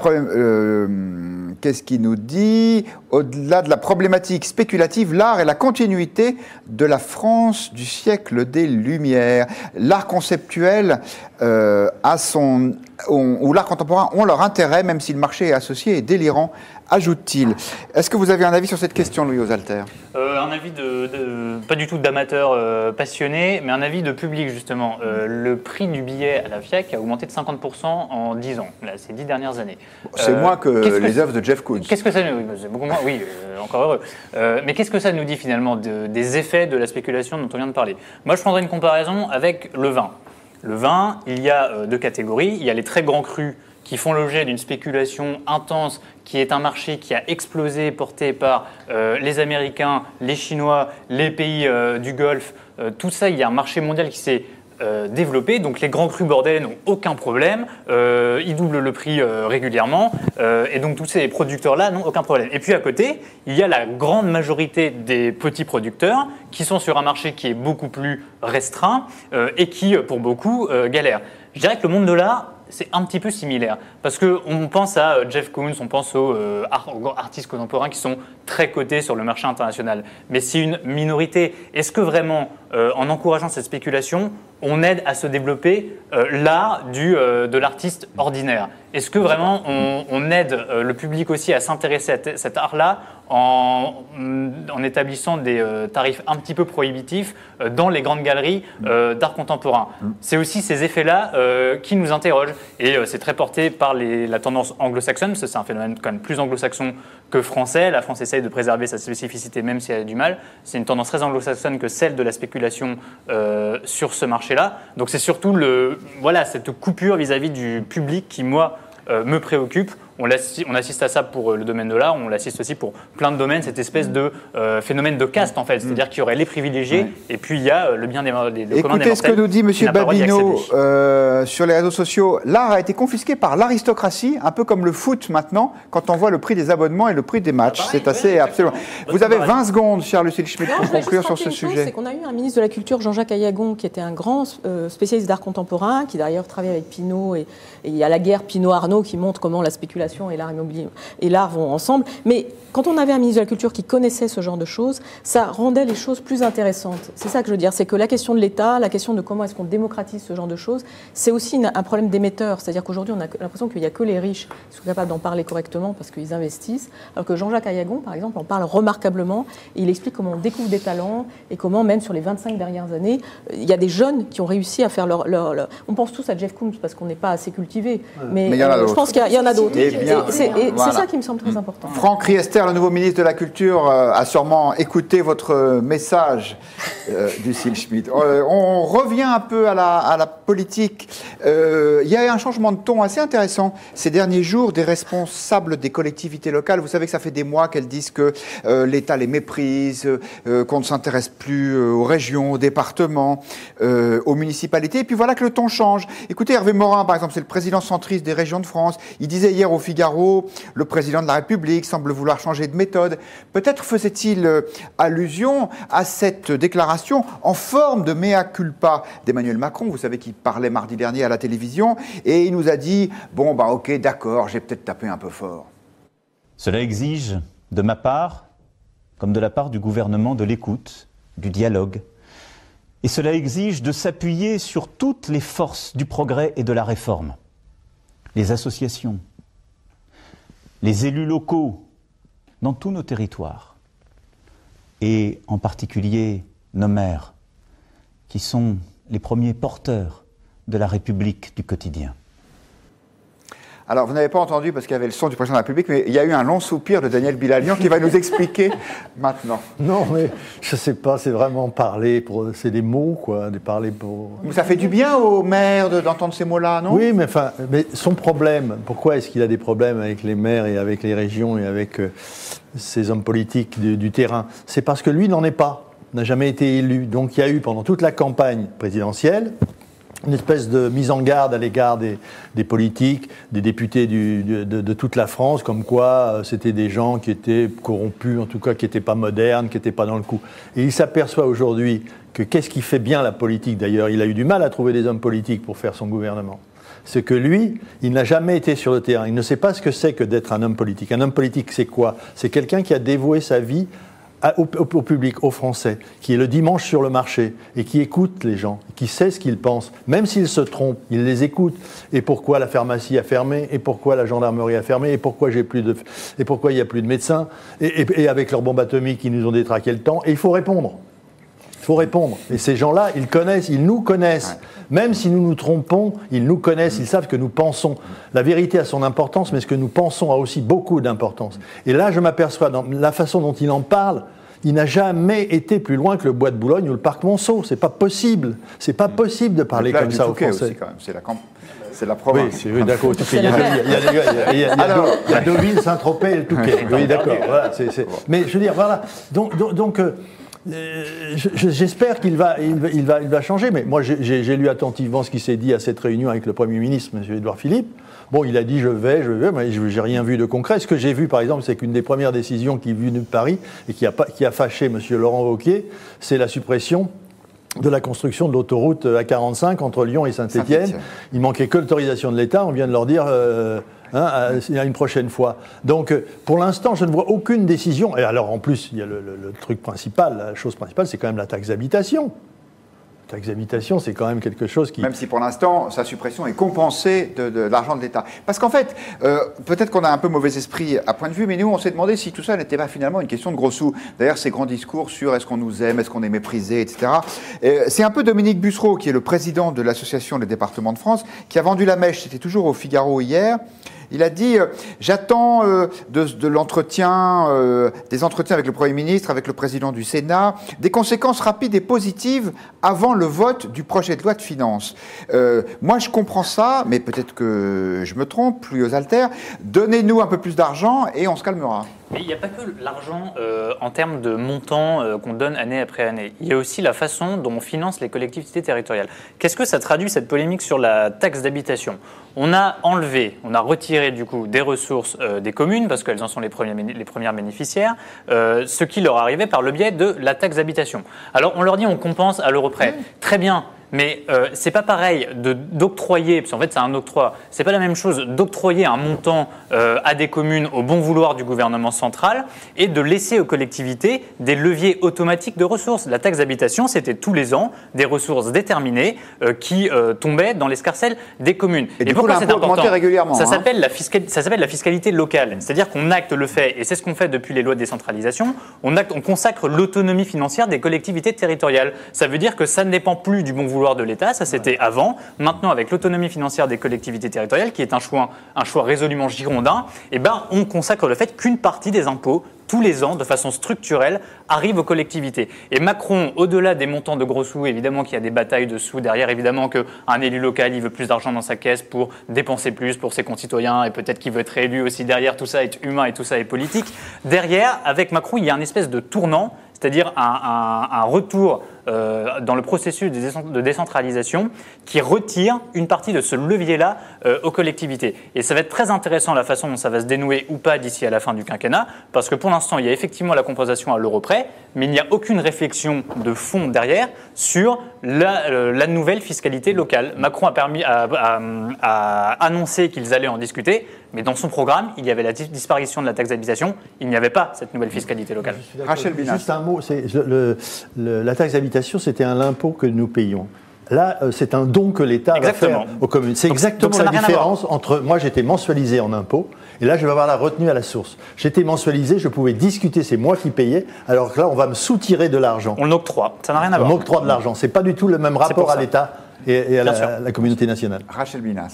Speaker 1: qu'est-ce qu'il nous dit? Au-delà de la problématique spéculative, l'art est la continuité de la France du siècle des Lumières. L'art conceptuel ou l'art contemporain ont leur intérêt, même si le marché est associé et délirant, ajoute-t-il. Est-ce que vous avez un avis sur cette question, Louis Osalter?
Speaker 4: Un avis pas du tout d'amateur passionné, mais un avis de public, justement. Le prix du billet à la FIAC a augmenté de 50% en 10 ans, là, ces 10 dernières années.
Speaker 1: C'est moins que les œuvres de Jeff Koons.
Speaker 4: Qu'est-ce que ça nous dit? C'est beaucoup moins, oui, encore heureux. Mais qu'est-ce que ça nous dit finalement des effets de la spéculation dont on vient de parler? Moi, je prendrais une comparaison avec le vin. Le vin, il y a deux catégories. Il y a les très grands crus qui font l'objet d'une spéculation intense, qui est un marché qui a explosé, porté par les Américains, les Chinois, les pays du Golfe. Tout ça, il y a un marché mondial qui s'est développé. Donc les grands crus bordelais n'ont aucun problème. Ils doublent le prix régulièrement. Et donc tous ces producteurs-là n'ont aucun problème. Et puis à côté, il y a la grande majorité des petits producteurs qui sont sur un marché qui est beaucoup plus restreint et qui, pour beaucoup, galèrent. Je dirais que le monde de l'art, c'est un petit peu similaire, parce qu'on pense à Jeff Koons, on pense aux artistes contemporains qui sont très cotés sur le marché international. Mais c'est une minorité. Est-ce que vraiment, en encourageant cette spéculation, on aide à se développer l'art de l'artiste ordinaire? Est-ce que vraiment on aide le public aussi à s'intéresser à cet art-là en établissant des tarifs un petit peu prohibitifs dans les grandes galeries d'art contemporain? C'est aussi ces effets-là qui nous interrogent. Et c'est très porté par la tendance anglo-saxonne, parce que c'est un phénomène quand même plus anglo-saxon que français. La France essaye de préserver sa spécificité, même si elle a du mal. C'est une tendance très anglo-saxonne que celle de la spéculation sur ce marché-là. Donc c'est surtout cette coupure vis-à-vis du public qui, moi, me préoccupe. on assiste à ça pour le domaine de l'art, on l'assiste aussi pour plein de domaines, cette espèce de phénomène de caste en fait, c'est-à-dire qu'il y aurait les privilégiés et puis il y a le bien le commun des mortels.
Speaker 1: Écoutez ce que nous dit M. Babineau sur les réseaux sociaux. L'art a été confisqué par l'aristocratie, un peu comme le foot maintenant, quand on voit le prix des abonnements et le prix des matchs. C'est assez absolument. Vous avez 20 secondes, cher Lucille Schmitt, pour conclure sur ce sujet.
Speaker 7: C'est qu'on a eu un ministre de la Culture, Jean-Jacques Ayagon, qui était un grand spécialiste d'art contemporain, qui d'ailleurs travaille avec Pinault, et il y a la guerre Pinault-Arnaud qui montre comment la spéculation et l'art immobilier et l'art vont ensemble. Mais quand on avait un ministre de la Culture qui connaissait ce genre de choses, ça rendait les choses plus intéressantes. C'est ça que je veux dire, c'est que la question de l'État, la question de comment est-ce qu'on démocratise ce genre de choses, c'est aussi un problème d'émetteurs. C'est-à-dire qu'aujourd'hui, on a l'impression qu'il n'y a que les riches qui sont capables d'en parler correctement parce qu'ils investissent, alors que Jean-Jacques Ayagon, par exemple, en parle remarquablement et il explique comment on découvre des talents et comment, même sur les 25 dernières années, il y a des jeunes qui ont réussi à faire leur... On pense tous à Jeff Koons parce qu'on n'est pas assez cultivé, mais je pense qu'il y en a d'autres. Et c'est ça qui me semble très important.
Speaker 1: Franck Riester, le nouveau ministre de la Culture, a sûrement écouté votre message, Lucille Schmitt. On revient un peu à la politique. Il y a eu un changement de ton assez intéressant ces derniers jours des responsables des collectivités locales. Vous savez que ça fait des mois qu'elles disent que l'État les méprise, qu'on ne s'intéresse plus aux régions, aux départements, aux municipalités. Et puis voilà que le ton change. Écoutez, Hervé Morin, par exemple, c'est le président centriste des régions de France. Il disait hier au Figaro, le président de la République semble vouloir changer de méthode. Peut-être faisait-il allusion à cette déclaration en forme de mea culpa d'Emmanuel Macron. Vous savez qu'il parlait mardi dernier à la télévision et il nous a dit « Bon, bah ok, d'accord, j'ai peut-être tapé un peu fort ».
Speaker 10: Cela exige de ma part, comme de la part du gouvernement, de l'écoute, du dialogue. Et cela exige de s'appuyer sur toutes les forces du progrès et de la réforme. Les associations, les élus locaux dans tous nos territoires, et en particulier nos maires, qui sont les premiers porteurs de la République du quotidien.
Speaker 1: Alors, vous n'avez pas entendu parce qu'il y avait le son du président de la République, mais il y a eu un long soupir de Daniel Bilalian qui va nous expliquer maintenant.
Speaker 6: Non, mais je ne sais pas, c'est vraiment parler, c'est des mots, quoi, des parler pour...
Speaker 1: Ça fait du bien aux maires d'entendre ces mots-là, non?
Speaker 6: Oui, mais son problème, pourquoi est-ce qu'il a des problèmes avec les maires et avec les régions et avec ces hommes politiques du terrain? C'est parce que lui n'en est pas, n'a jamais été élu. Donc il y a eu pendant toute la campagne présidentielle une espèce de mise en garde à l'égard des politiques, des députés de toute la France, comme quoi c'était des gens qui étaient corrompus, en tout cas qui n'étaient pas modernes, qui n'étaient pas dans le coup. Et il s'aperçoit aujourd'hui que qu'est-ce qui fait bien la politique d'ailleurs? Il a eu du mal à trouver des hommes politiques pour faire son gouvernement. C'est que lui, il n'a jamais été sur le terrain. Il ne sait pas ce que c'est que d'être un homme politique. Un homme politique, c'est quoi? C'est quelqu'un qui a dévoué sa vie au public, aux Français, qui est le dimanche sur le marché et qui écoute les gens, qui sait ce qu'ils pensent. Même s'ils se trompent, il les écoute. Et pourquoi la pharmacie a fermé? Et pourquoi la gendarmerie a fermé? Et pourquoi il n'y a plus de médecins? Et avec leurs bombes atomiques, ils nous ont détraqué le temps. Et il faut répondre. Il faut répondre. Et ces gens-là, ils nous connaissent. Même si nous nous trompons, ils nous connaissent, ils savent que nous pensons. La vérité a son importance, mais ce que nous pensons a aussi beaucoup d'importance. Et là, je m'aperçois, dans la façon dont il en parle, il n'a jamais été plus loin que le Bois de Boulogne ou le Parc Monceau. C'est pas possible. C'est pas possible de parler comme ça aux Français.
Speaker 1: Aussi, quand même. C'est la province.
Speaker 6: Oui, d'accord. Il y a Deauville, Saint-Tropez et le Touquet. Oui, d'accord. Voilà, mais je veux dire, voilà. Donc j'espère qu'il va changer. Mais moi, j'ai lu attentivement ce qui s'est dit à cette réunion avec le Premier ministre, M. Édouard Philippe. Bon, il a dit je vais, mais je n'ai rien vu de concret. Ce que j'ai vu, par exemple, c'est qu'une des premières décisions qui est venue de Paris et qui a fâché M. Laurent Wauquiez, c'est la suppression de la construction de l'autoroute A45 entre Lyon et Saint-Étienne. Il manquait que l'autorisation de l'État. On vient de leur dire une prochaine fois. Donc, pour l'instant, je ne vois aucune décision. Et alors, en plus, il y a le truc principal, la chose principale, c'est quand même la taxe d'habitation. La taxe d'habitation, c'est quand même quelque chose qui...
Speaker 1: Même si pour l'instant, sa suppression est compensée de l'argent de l'État. Parce qu'en fait, peut-être qu'on a un peu mauvais esprit à point de vue, mais nous, on s'est demandé si tout ça n'était pas finalement une question de gros sous. D'ailleurs, ces grands discours sur est-ce qu'on nous aime, est-ce qu'on est méprisé, etc. C'est un peu Dominique Bussereau, qui est le président de l'Association des départements de France, qui a vendu la mèche. C'était toujours au Figaro hier. Il a dit j'attends de l'entretien, des entretiens avec le Premier ministre, avec le président du Sénat, des conséquences rapides et positives avant le le vote du projet de loi de finances. Moi, je comprends ça, mais peut-être que je me trompe, plus aux altères. Donnez-nous un peu plus d'argent et on se calmera.
Speaker 4: Mais il n'y a pas que l'argent en termes de montant qu'on donne année après année. Il y a aussi la façon dont on finance les collectivités territoriales. Qu'est-ce que ça traduit, cette polémique sur la taxe d'habitation ? On a retiré du coup des ressources des communes, parce qu'elles en sont les premières bénéficiaires, ce qui leur arrivait par le biais de la taxe d'habitation. Alors on leur dit on compense à l'euro près. Très bien. Mais c'est pas pareil d'octroyer, parce qu'en fait c'est un octroi, c'est pas la même chose d'octroyer un montant à des communes au bon vouloir du gouvernement central et de laisser aux collectivités des leviers automatiques de ressources. La taxe d'habitation, c'était tous les ans des ressources déterminées qui tombaient dans l'escarcelle des communes.
Speaker 1: Et pourquoi c'est important ? Régulièrement,
Speaker 4: ça s'appelle la fiscalité locale, c'est-à-dire qu'on acte le fait, et c'est ce qu'on fait depuis les lois de décentralisation, on consacre l'autonomie financière des collectivités territoriales. Ça veut dire que ça ne dépend plus du bon vouloir de l'État, ça c'était avant. Maintenant, avec l'autonomie financière des collectivités territoriales, qui est un choix résolument girondin, on consacre le fait qu'une partie des impôts, tous les ans, de façon structurelle, arrive aux collectivités. Et Macron, au-delà des montants de gros sous, évidemment qu'il y a des batailles de sous derrière, évidemment qu'un élu local, il veut plus d'argent dans sa caisse pour dépenser plus pour ses concitoyens, et peut-être qu'il veut être réélu aussi derrière, tout ça est humain et tout ça est politique. Derrière, avec Macron, il y a un espèce de tournant, c'est-à-dire un retour dans le processus de décentralisation qui retire une partie de ce levier-là aux collectivités. Et ça va être très intéressant la façon dont ça va se dénouer ou pas d'ici à la fin du quinquennat, parce que pour l'instant, il y a effectivement la compensation à l'euro près, mais il n'y a aucune réflexion de fond derrière sur la nouvelle fiscalité locale. Macron a annoncé qu'ils allaient en discuter, mais dans son programme, il y avait la disparition de la taxe d'habitation, il n'y avait pas cette nouvelle fiscalité locale.
Speaker 1: Rachel Binas.
Speaker 6: Juste un mot, la taxe d'habitation, c'était un impôt que nous payions. Là, c'est un don que l'État va faire aux communes. C'est exactement la différence entre... Moi, j'étais mensualisé en impôt, et là, je vais avoir la retenue à la source. J'étais mensualisé, je pouvais discuter, c'est moi qui payais, alors que là, on va me soutirer de l'argent.
Speaker 4: On l'octroie, ça n'a rien à voir.
Speaker 6: On octroie de l'argent. C'est pas du tout le même rapport à l'État et à la communauté nationale.
Speaker 1: Rachel Binas.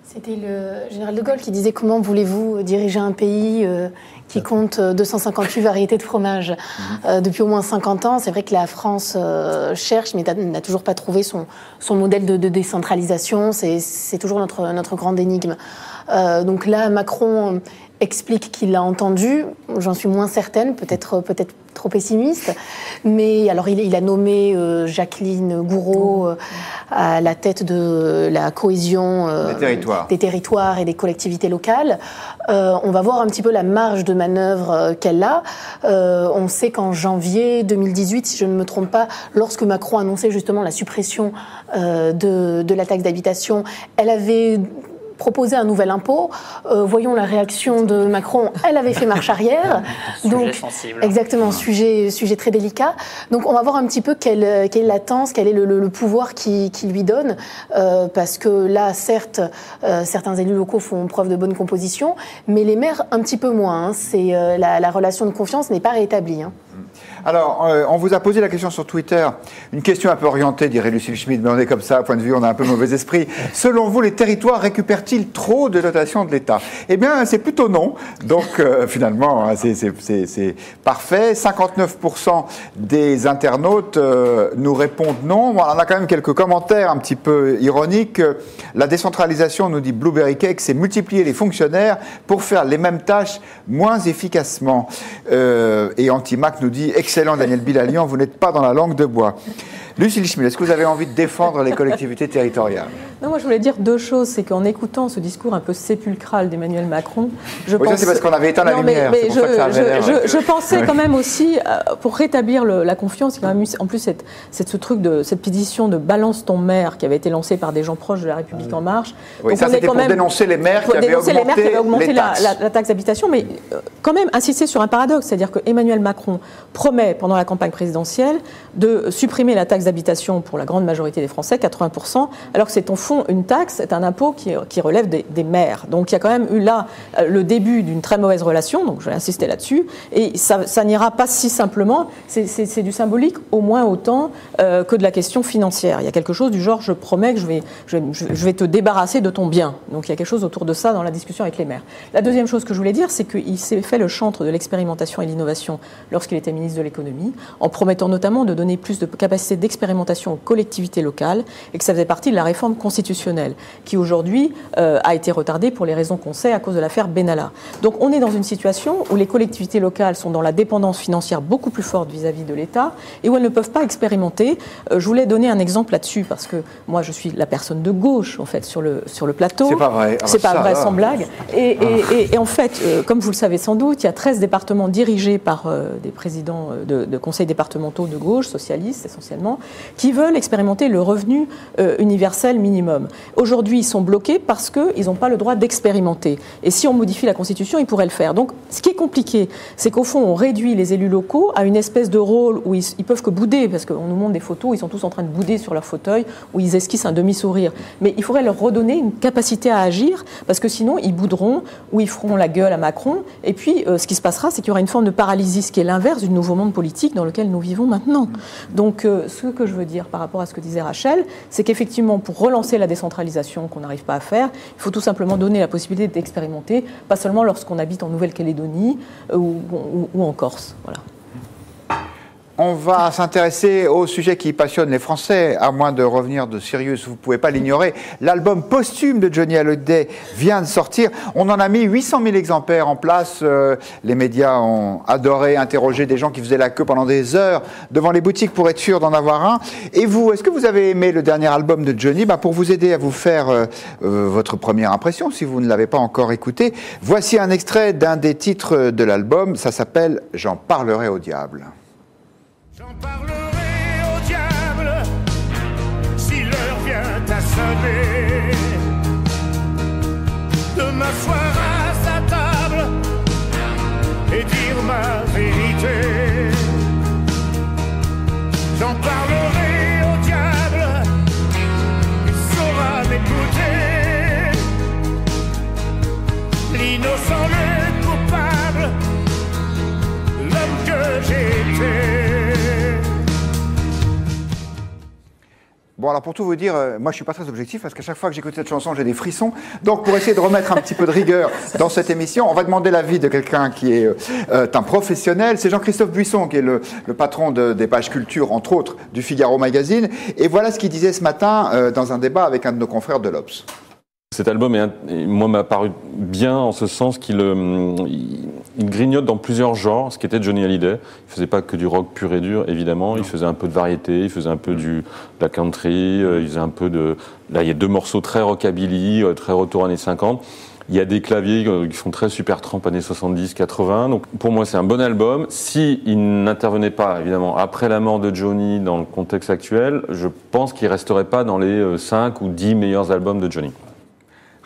Speaker 5: C'était le général de Gaulle qui disait « Comment voulez-vous diriger un pays qui compte 258 variétés de fromage ?» Depuis au moins 50 ans, c'est vrai que la France cherche, mais n'a toujours pas trouvé son modèle de décentralisation. C'est toujours notre grande énigme. Donc là, Macron explique qu'il l'a entendu. J'en suis moins certaine, peut-être trop pessimiste. Mais alors, il a nommé Jacqueline Gouraud à la tête de la cohésion des territoires et des collectivités locales. On va voir un petit peu la marge de manœuvre qu'elle a. On sait qu'en janvier 2018, si je ne me trompe pas, lorsque Macron annonçait justement la suppression de la taxe d'habitation, elle avait proposer un nouvel impôt. Voyons la réaction de Macron. Elle avait fait marche arrière.
Speaker 4: Sujet sensible.
Speaker 5: Exactement, sujet très délicat. Donc on va voir un petit peu quelle est la tendance, quel est le pouvoir qui lui donne. Parce que là, certes, certains élus locaux font preuve de bonne composition, mais les maires un petit peu moins. C'est la relation de confiance n'est pas rétablie.
Speaker 1: Alors, on vous a posé la question sur Twitter, une question un peu orientée, dirait Lucille Schmitt, mais on est comme ça, à point de vue, on a un peu mauvais esprit. Selon vous, les territoires récupèrent-ils trop de dotations de l'État ? Eh bien, c'est plutôt non. Donc, finalement, c'est parfait. 59% des internautes nous répondent non. Bon, on a quand même quelques commentaires un petit peu ironiques. La décentralisation, nous dit Blueberry Cake, c'est multiplier les fonctionnaires pour faire les mêmes tâches moins efficacement. Et Antimac nous dit excellent Daniel Bilalian, vous n'êtes pas dans la langue de bois. Lucille Schmitt, est-ce que vous avez envie de défendre les collectivités territoriales ?
Speaker 7: Non, moi je voulais dire deux choses. C'est qu'en écoutant ce discours un peu sépulcral d'Emmanuel Macron,
Speaker 1: ça c'est parce qu'on avait éteint la lumière.
Speaker 7: Mais je pensais quand même aussi, pour rétablir la confiance, il y a quand même eu en plus ce truc cette pétition de balance ton maire qui avait été lancée par des gens proches de La République En Marche.
Speaker 1: Oui, donc ça c'était pour dénoncer les maires qui avaient augmenté
Speaker 7: la taxe d'habitation, mais quand même insister sur un paradoxe, c'est-à-dire que Emmanuel Macron promet pendant la campagne présidentielle de supprimer la taxe d'habitation pour la grande majorité des Français, 80%, alors que c'est au fond une taxe, c'est un impôt qui relève des maires. Donc il y a quand même eu là le début d'une très mauvaise relation, donc je vais insister là-dessus, et ça n'ira pas si simplement, c'est du symbolique au moins autant que de la question financière. Il y a quelque chose du genre, je promets que je vais te débarrasser de ton bien. Donc il y a quelque chose autour de ça dans la discussion avec les maires. La deuxième chose que je voulais dire, c'est qu'il s'est fait le chantre de l'expérimentation et de l'innovation lorsqu'il était ministre de l'économie, en promettant notamment de donner plus de capacité d'expérimentation l'expérimentation aux collectivités locales et que ça faisait partie de la réforme constitutionnelle qui aujourd'hui a été retardée pour les raisons qu'on sait à cause de l'affaire Benalla. Donc on est dans une situation où les collectivités locales sont dans la dépendance financière beaucoup plus forte vis-à-vis de l'État et où elles ne peuvent pas expérimenter. Je voulais donner un exemple là-dessus parce que moi je suis la personne de gauche en fait sur le plateau.
Speaker 1: C'est pas vrai.
Speaker 7: C'est pas vrai, sans blague. Et en fait, comme vous le savez sans doute, il y a 13 départements dirigés par des présidents de conseils départementaux de gauche, socialistes essentiellement, qui veulent expérimenter le revenu universel minimum. Aujourd'hui, ils sont bloqués parce qu'ils n'ont pas le droit d'expérimenter. Et si on modifie la Constitution, ils pourraient le faire. Donc, ce qui est compliqué, c'est qu'au fond, on réduit les élus locaux à une espèce de rôle où ils peuvent que bouder, parce qu'on nous montre des photos où ils sont tous en train de bouder sur leur fauteuil, où ils esquissent un demi-sourire. Mais il faudrait leur redonner une capacité à agir, parce que sinon, ils bouderont ou ils feront la gueule à Macron. Et puis, ce qui se passera, c'est qu'il y aura une forme de paralysie, ce qui est l'inverse du nouveau monde politique dans lequel nous vivons maintenant. Donc, ce que je veux dire par rapport à ce que disait Rachel, c'est qu'effectivement, pour relancer la décentralisation qu'on n'arrive pas à faire, il faut tout simplement donner la possibilité d'expérimenter, pas seulement lorsqu'on habite en Nouvelle-Calédonie ou en Corse. Voilà.
Speaker 1: On va s'intéresser au sujet qui passionne les Français, à moins de revenir de Sirius, vous ne pouvez pas l'ignorer. L'album posthume de Johnny Hallyday vient de sortir. On en a mis 800 000 exemplaires en place. Les médias ont adoré interroger des gens qui faisaient la queue pendant des heures devant les boutiques pour être sûr d'en avoir un. Et vous, est-ce que vous avez aimé le dernier album de Johnny ? Pour vous aider à vous faire votre première impression, si vous ne l'avez pas encore écouté, voici un extrait d'un des titres de l'album. Ça s'appelle « J'en parlerai au diable ».
Speaker 11: J'en parlerai au diable si l'heure vient à sonner de m'asseoir à sa table et dire ma vérité. J'en parlerai au diable, il saura m'écouter. L'innocent, le coupable, l'homme que j'étais.
Speaker 1: Bon, alors pour tout vous dire, moi je suis pas très objectif parce qu'à chaque fois que j'écoute cette chanson, j'ai des frissons. Donc pour essayer de remettre un petit peu de rigueur dans cette émission, on va demander l'avis de quelqu'un qui est un professionnel. C'est Jean-Christophe Buisson qui est le patron des pages culture, entre autres, du Figaro Magazine. Et voilà ce qu'il disait ce matin dans un débat avec un de nos confrères de l'Obs.
Speaker 12: Cet album, moi, m'a paru bien en ce sens qu'il il grignote dans plusieurs genres, ce qu'était Johnny Hallyday. Il faisait pas que du rock pur et dur, évidemment. Il faisait un peu de variété, il faisait un peu de la country, il faisait un peu de... Là, il y a 2 morceaux très rockabilly, très retour années 50. Il y a des claviers qui font très Supertramp années 70-80. Donc, pour moi, c'est un bon album. S'il n'intervenait pas, évidemment, après la mort de Johnny dans le contexte actuel, je pense qu'il resterait pas dans les 5 ou 10 meilleurs albums de Johnny.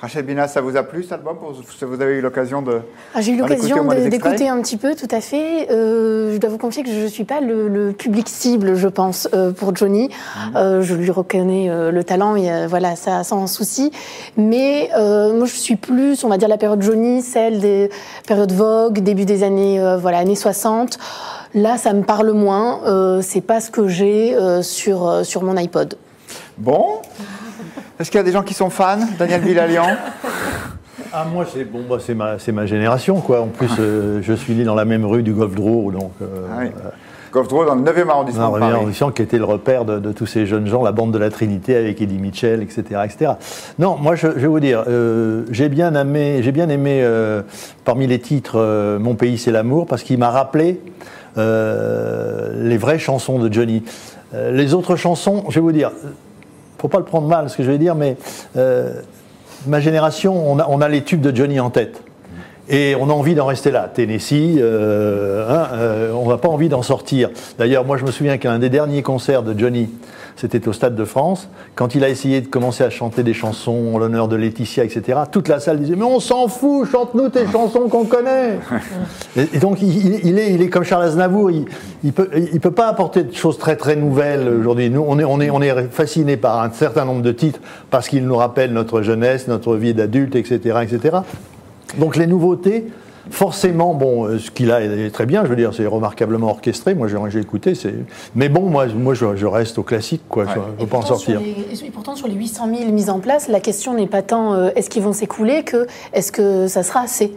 Speaker 1: Rachel Binas, ça vous a plu cet album ? Vous avez eu l'occasion de...
Speaker 5: J'ai eu l'occasion d'écouter un petit peu, tout à fait. Je dois vous confier que je ne suis pas le public cible, je pense, pour Johnny. Je lui reconnais le talent, voilà, ça sans souci. Mais moi, je suis plus, on va dire, la période Johnny, celle des périodes Vogue, début des années, années 60. Là, ça me parle moins. C'est pas ce que j'ai sur mon iPod.
Speaker 1: Bon. Est-ce qu'il y a des gens qui sont fans, Daniel Bilalian ?
Speaker 6: Moi, c'est ma génération, quoi. En plus, je suis né dans la même rue du Golf Draw, donc...
Speaker 1: Golf Draw dans le 9e arrondissement de Paris.
Speaker 6: 9e arrondissement qui était le repère de tous ces jeunes gens, la bande de la Trinité avec Eddie Mitchell, etc., etc. Non, moi, je vais vous dire, j'ai bien aimé parmi les titres Mon pays, c'est l'amour, parce qu'il m'a rappelé les vraies chansons de Johnny. Les autres chansons, je vais vous dire... Faut pas le prendre mal ce que je vais dire, mais ma génération, on a les tubes de Johnny en tête. Et on a envie d'en rester là. Tennessee, on n'a pas envie d'en sortir. D'ailleurs, moi je me souviens qu'un des derniers concerts de Johnny, c'était au Stade de France, quand il a essayé de commencer à chanter des chansons en l'honneur de Laetitia, etc., toute la salle disait « Mais on s'en fout, chante-nous tes chansons qu'on connaît !» Et donc il est comme Charles Aznavour, il peut pas apporter de choses très très nouvelles aujourd'hui. Nous, on est fascinés par un certain nombre de titres parce qu'ils nous rappellent notre jeunesse, notre vie d'adulte, etc., etc. Donc les nouveautés, forcément, ce qu'il a est très bien, je veux dire, c'est remarquablement orchestré, moi j'ai écouté, mais bon, moi je reste au classique, quoi, je ne peux pas en sortir.
Speaker 5: Et pourtant, sur les 800 000 mises en place, la question n'est pas tant est-ce qu'ils vont s'écouler que est-ce que ça sera assez ?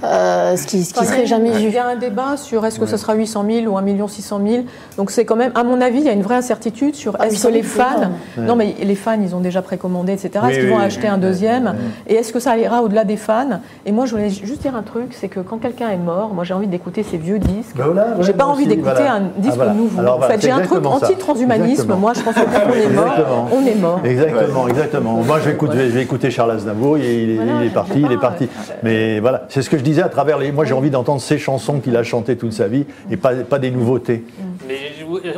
Speaker 5: ce qui serait jamais vu.
Speaker 7: Il y a un débat sur est-ce que ce sera 800 000 ou 1 600 000. Donc c'est quand même, à mon avis, il y a une vraie incertitude sur est-ce que les fans... Non, mais les fans, ils ont déjà précommandé, etc. Est-ce qu'ils vont acheter un deuxième? Et est-ce que ça ira au-delà des fans? Et moi, je voulais juste dire un truc, c'est que quand quelqu'un est mort, moi j'ai envie d'écouter ses vieux disques. J'ai pas envie d'écouter un disque nouveau. En fait, j'ai un truc anti-transhumanisme. Moi, je pense que quand on est mort,
Speaker 6: Exactement. Moi, je vais écouter Charles Aznavour, il est parti. Mais voilà, c'est ce que je disais à travers les... Moi, j'ai envie d'entendre ces chansons qu'il a chantées toute sa vie et pas des nouveautés.
Speaker 4: Mais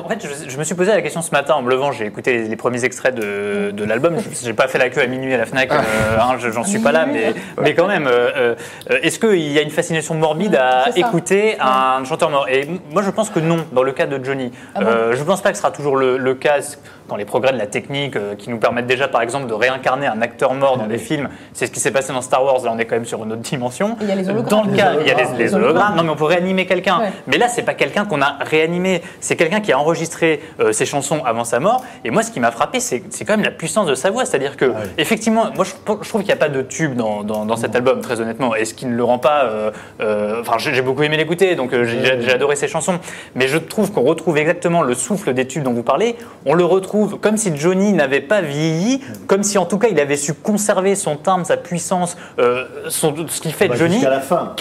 Speaker 4: en fait, je me suis posé la question ce matin en me levant. J'ai écouté les premiers extraits de l'album. J'ai pas fait la queue à minuit à la Fnac. J'en suis pas là, mais quand même. Est-ce qu'il y a une fascination morbide à écouter un chanteur mort? Et moi, je pense que non. Dans le cas de Johnny, je pense pas que ce sera toujours le cas. Dans les progrès de la technique qui nous permettent déjà, par exemple, de réincarner un acteur mort dans des films. C'est ce qui s'est passé dans Star Wars. Là, on est quand même sur une autre dimension.
Speaker 7: Il y a les hologrammes.
Speaker 4: Dans le cas, il y a les hologrammes. Non, mais on peut réanimer quelqu'un. Ouais. Mais là, c'est pas quelqu'un qu'on a réanimé. C'est quelqu'un qui a enregistré ses chansons avant sa mort. Et moi, ce qui m'a frappé, c'est quand même la puissance de sa voix. C'est-à-dire que, effectivement, moi, je trouve qu'il n'y a pas de tube dans cet album, très honnêtement. Et ce qui ne le rend pas... j'ai beaucoup aimé l'écouter, donc j'ai adoré ses chansons. Mais je trouve qu'on retrouve exactement le souffle des tubes dont vous parlez. On le retrouve comme si Johnny n'avait pas vieilli, comme si en tout cas il avait su conserver son timbre, sa puissance, ce qui fait de Johnny
Speaker 6: jusqu'à la fin.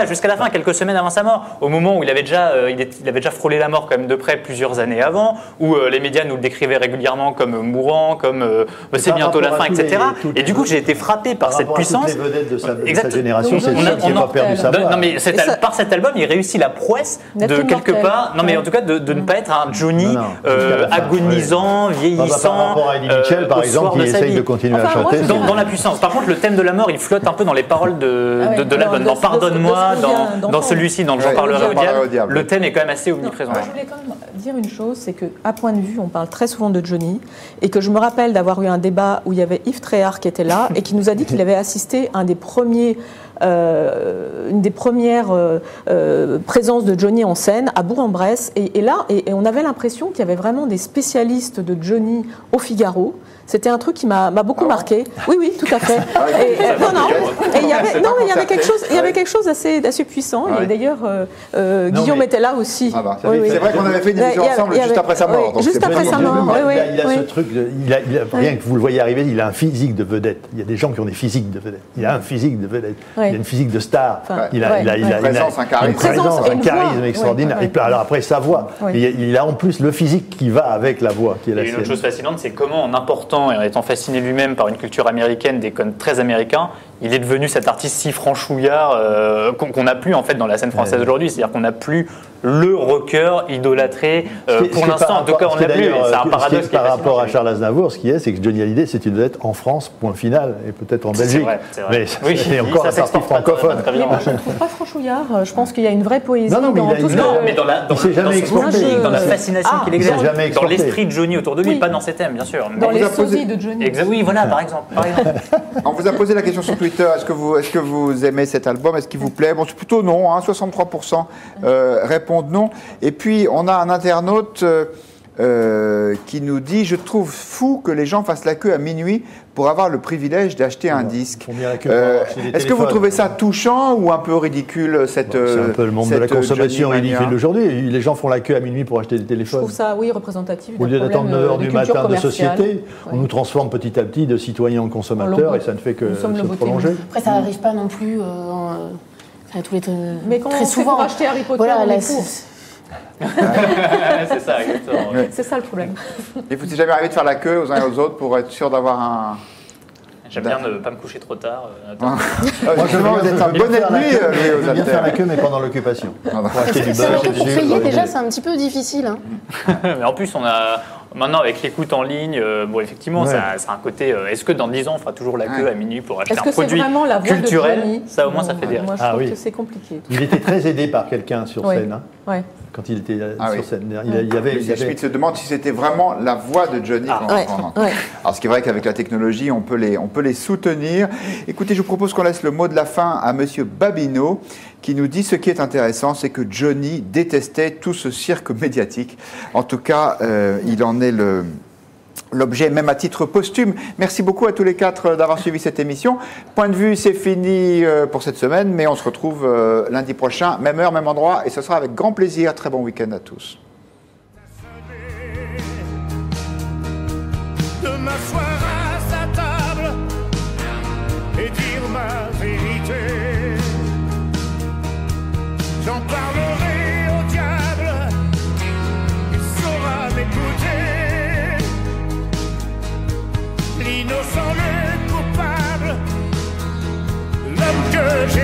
Speaker 4: Jusqu'à la fin, quelques semaines avant sa mort, au moment où il avait déjà frôlé la mort quand même de près plusieurs années avant, où les médias nous le décrivaient régulièrement comme mourant, comme c'est bientôt la fin, etc. Et du coup j'ai été frappé par cette puissance.
Speaker 6: Toutes les vedettes de sa génération, c'est ça qui n'a pas perdu sa voix.
Speaker 4: Non mais par cet album, il réussit la prouesse de quelque part, non mais en tout cas de ne pas être un Johnny agonisant, vieillissant.
Speaker 6: Par rapport à Eddie Mitchell, par exemple, qui essaye de continuer à chanter.
Speaker 4: Dans la puissance. Par contre, le thème de la mort, il flotte un peu dans les paroles de l'album. Dans Pardonne-moi, dans celui-ci, dans J'en parlerai au diable, le thème est quand même assez omniprésent.
Speaker 7: Je voulais quand même dire une chose, c'est qu'à point de vue, on parle très souvent de Johnny, et que je me rappelle d'avoir eu un débat où il y avait Yves Tréhard qui était là, et qui nous a dit qu'il avait assisté à une des premières présences de Johnny en scène à Bourg-en-Bresse, et on avait l'impression qu'il y avait vraiment des spécialistes de Johnny au Figaro. C'était un truc qui m'a beaucoup marqué. Oui, tout à fait. Il y avait quelque chose d'assez puissant. Et d'ailleurs, Guillaume était là aussi.
Speaker 1: C'est vrai qu'on avait fait une émission ensemble juste après sa mort.
Speaker 7: Juste après sa mort.
Speaker 6: Il a ce truc, rien que vous le voyez arriver, il a un physique de vedette. Il y a des gens qui ont des physiques de vedette. Il a un physique de vedette. Il a une physique de star. Il a une présence, un charisme extraordinaire. Et puis alors après sa voix. Il a en plus le physique qui va avec la voix qui est la sienne.
Speaker 4: Une autre chose fascinante, c'est comment en important et en étant fasciné lui-même par une culture américaine, des codes très américains, il est devenu cet artiste si franchouillard qu'on n'a plus en fait dans la scène française aujourd'hui. C'est-à-dire qu'on n'a plus le rocker idolâtré. Pour l'instant, en tout cas, on l'a plus. C'est un paradoxe.
Speaker 6: Par rapport à Charles Aznavour, c'est que Johnny Hallyday, c'est une vedette en France, point final, et peut-être en Belgique.
Speaker 4: C'est vrai.
Speaker 6: Mais c'est encore un artiste francophone.
Speaker 7: Moi, je ne trouve pas franchouillard. Je pense qu'il y a une vraie poésie
Speaker 6: dans
Speaker 7: tout ce
Speaker 4: mais dans son musique, dans la fascination qu'il exerce, dans l'esprit de Johnny autour de lui, pas dans ses thèmes, bien sûr.
Speaker 7: Dans les sosies de Johnny.
Speaker 4: Oui, voilà, par exemple.
Speaker 1: On vous a posé la question sur Twitter, est-ce que vous aimez cet album, est-ce qu'il vous plaît? Bon, c'est plutôt non, 63% répondent non. Et puis, on a un internaute qui nous dit « Je trouve fou que les gens fassent la queue à minuit pour avoir le privilège d'acheter un disque. » Est-ce que vous trouvez ça touchant ou un peu ridicule cette
Speaker 6: C'est un peu le monde de la consommation ridicule d'aujourd'hui. Les gens font la queue à minuit pour acheter des téléphones.
Speaker 7: Je trouve ça, représentatif.
Speaker 6: Au lieu d'attendre 9h du matin de société, on nous transforme petit à petit de citoyens en consommateurs et ça ne fait que se prolonger.
Speaker 5: Après, ça n'arrive pas non plus
Speaker 7: mais quand
Speaker 5: très souvent.
Speaker 7: Pour acheter Harry Potter,
Speaker 4: c'est ça, exactement.
Speaker 7: Ouais. C'est ça le problème.
Speaker 1: Et vous êtes jamais arrivé de faire la queue aux uns et aux autres pour être sûr d'avoir un...
Speaker 4: J'aime bien ne pas me coucher trop tard.
Speaker 1: Moi, vous êtes un bon ennemi,
Speaker 6: J'aime bien faire la queue, mais pendant l'occupation.
Speaker 5: Pour acheter du beurre. Pour payer, déjà, c'est un petit peu difficile.
Speaker 4: Mais en plus, on a... Maintenant, avec l'écoute en ligne, effectivement, ça a un côté... Est-ce que dans 10 ans, on fera toujours la queue à minuit pour acheter un produit culturel? Ça, au moins, ça fait des...
Speaker 7: Moi, je trouve que c'est compliqué.
Speaker 6: Il était très aidé par quelqu'un sur scène.
Speaker 7: Ouais.
Speaker 6: Quand il était sur scène.
Speaker 1: Schmitt se demande si c'était vraiment la voix de Johnny qu'on entend. Alors, ce qui est vrai qu'avec la technologie, on peut les soutenir. Écoutez, je vous propose qu'on laisse le mot de la fin à Monsieur Babineau, qui nous dit ce qui est intéressant, c'est que Johnny détestait tout ce cirque médiatique. En tout cas, il en est l'objet, même à titre posthume. Merci beaucoup à tous les quatre d'avoir suivi cette émission. Point de vue, c'est fini pour cette semaine, mais on se retrouve lundi prochain, même heure, même endroit, et ce sera avec grand plaisir. Très bon week-end à tous.
Speaker 11: De m'asseoir à sa table et dire ma vérité. J'en parlerai au diable, il saura m'écouter. L'innocent, le coupable, l'homme que j'ai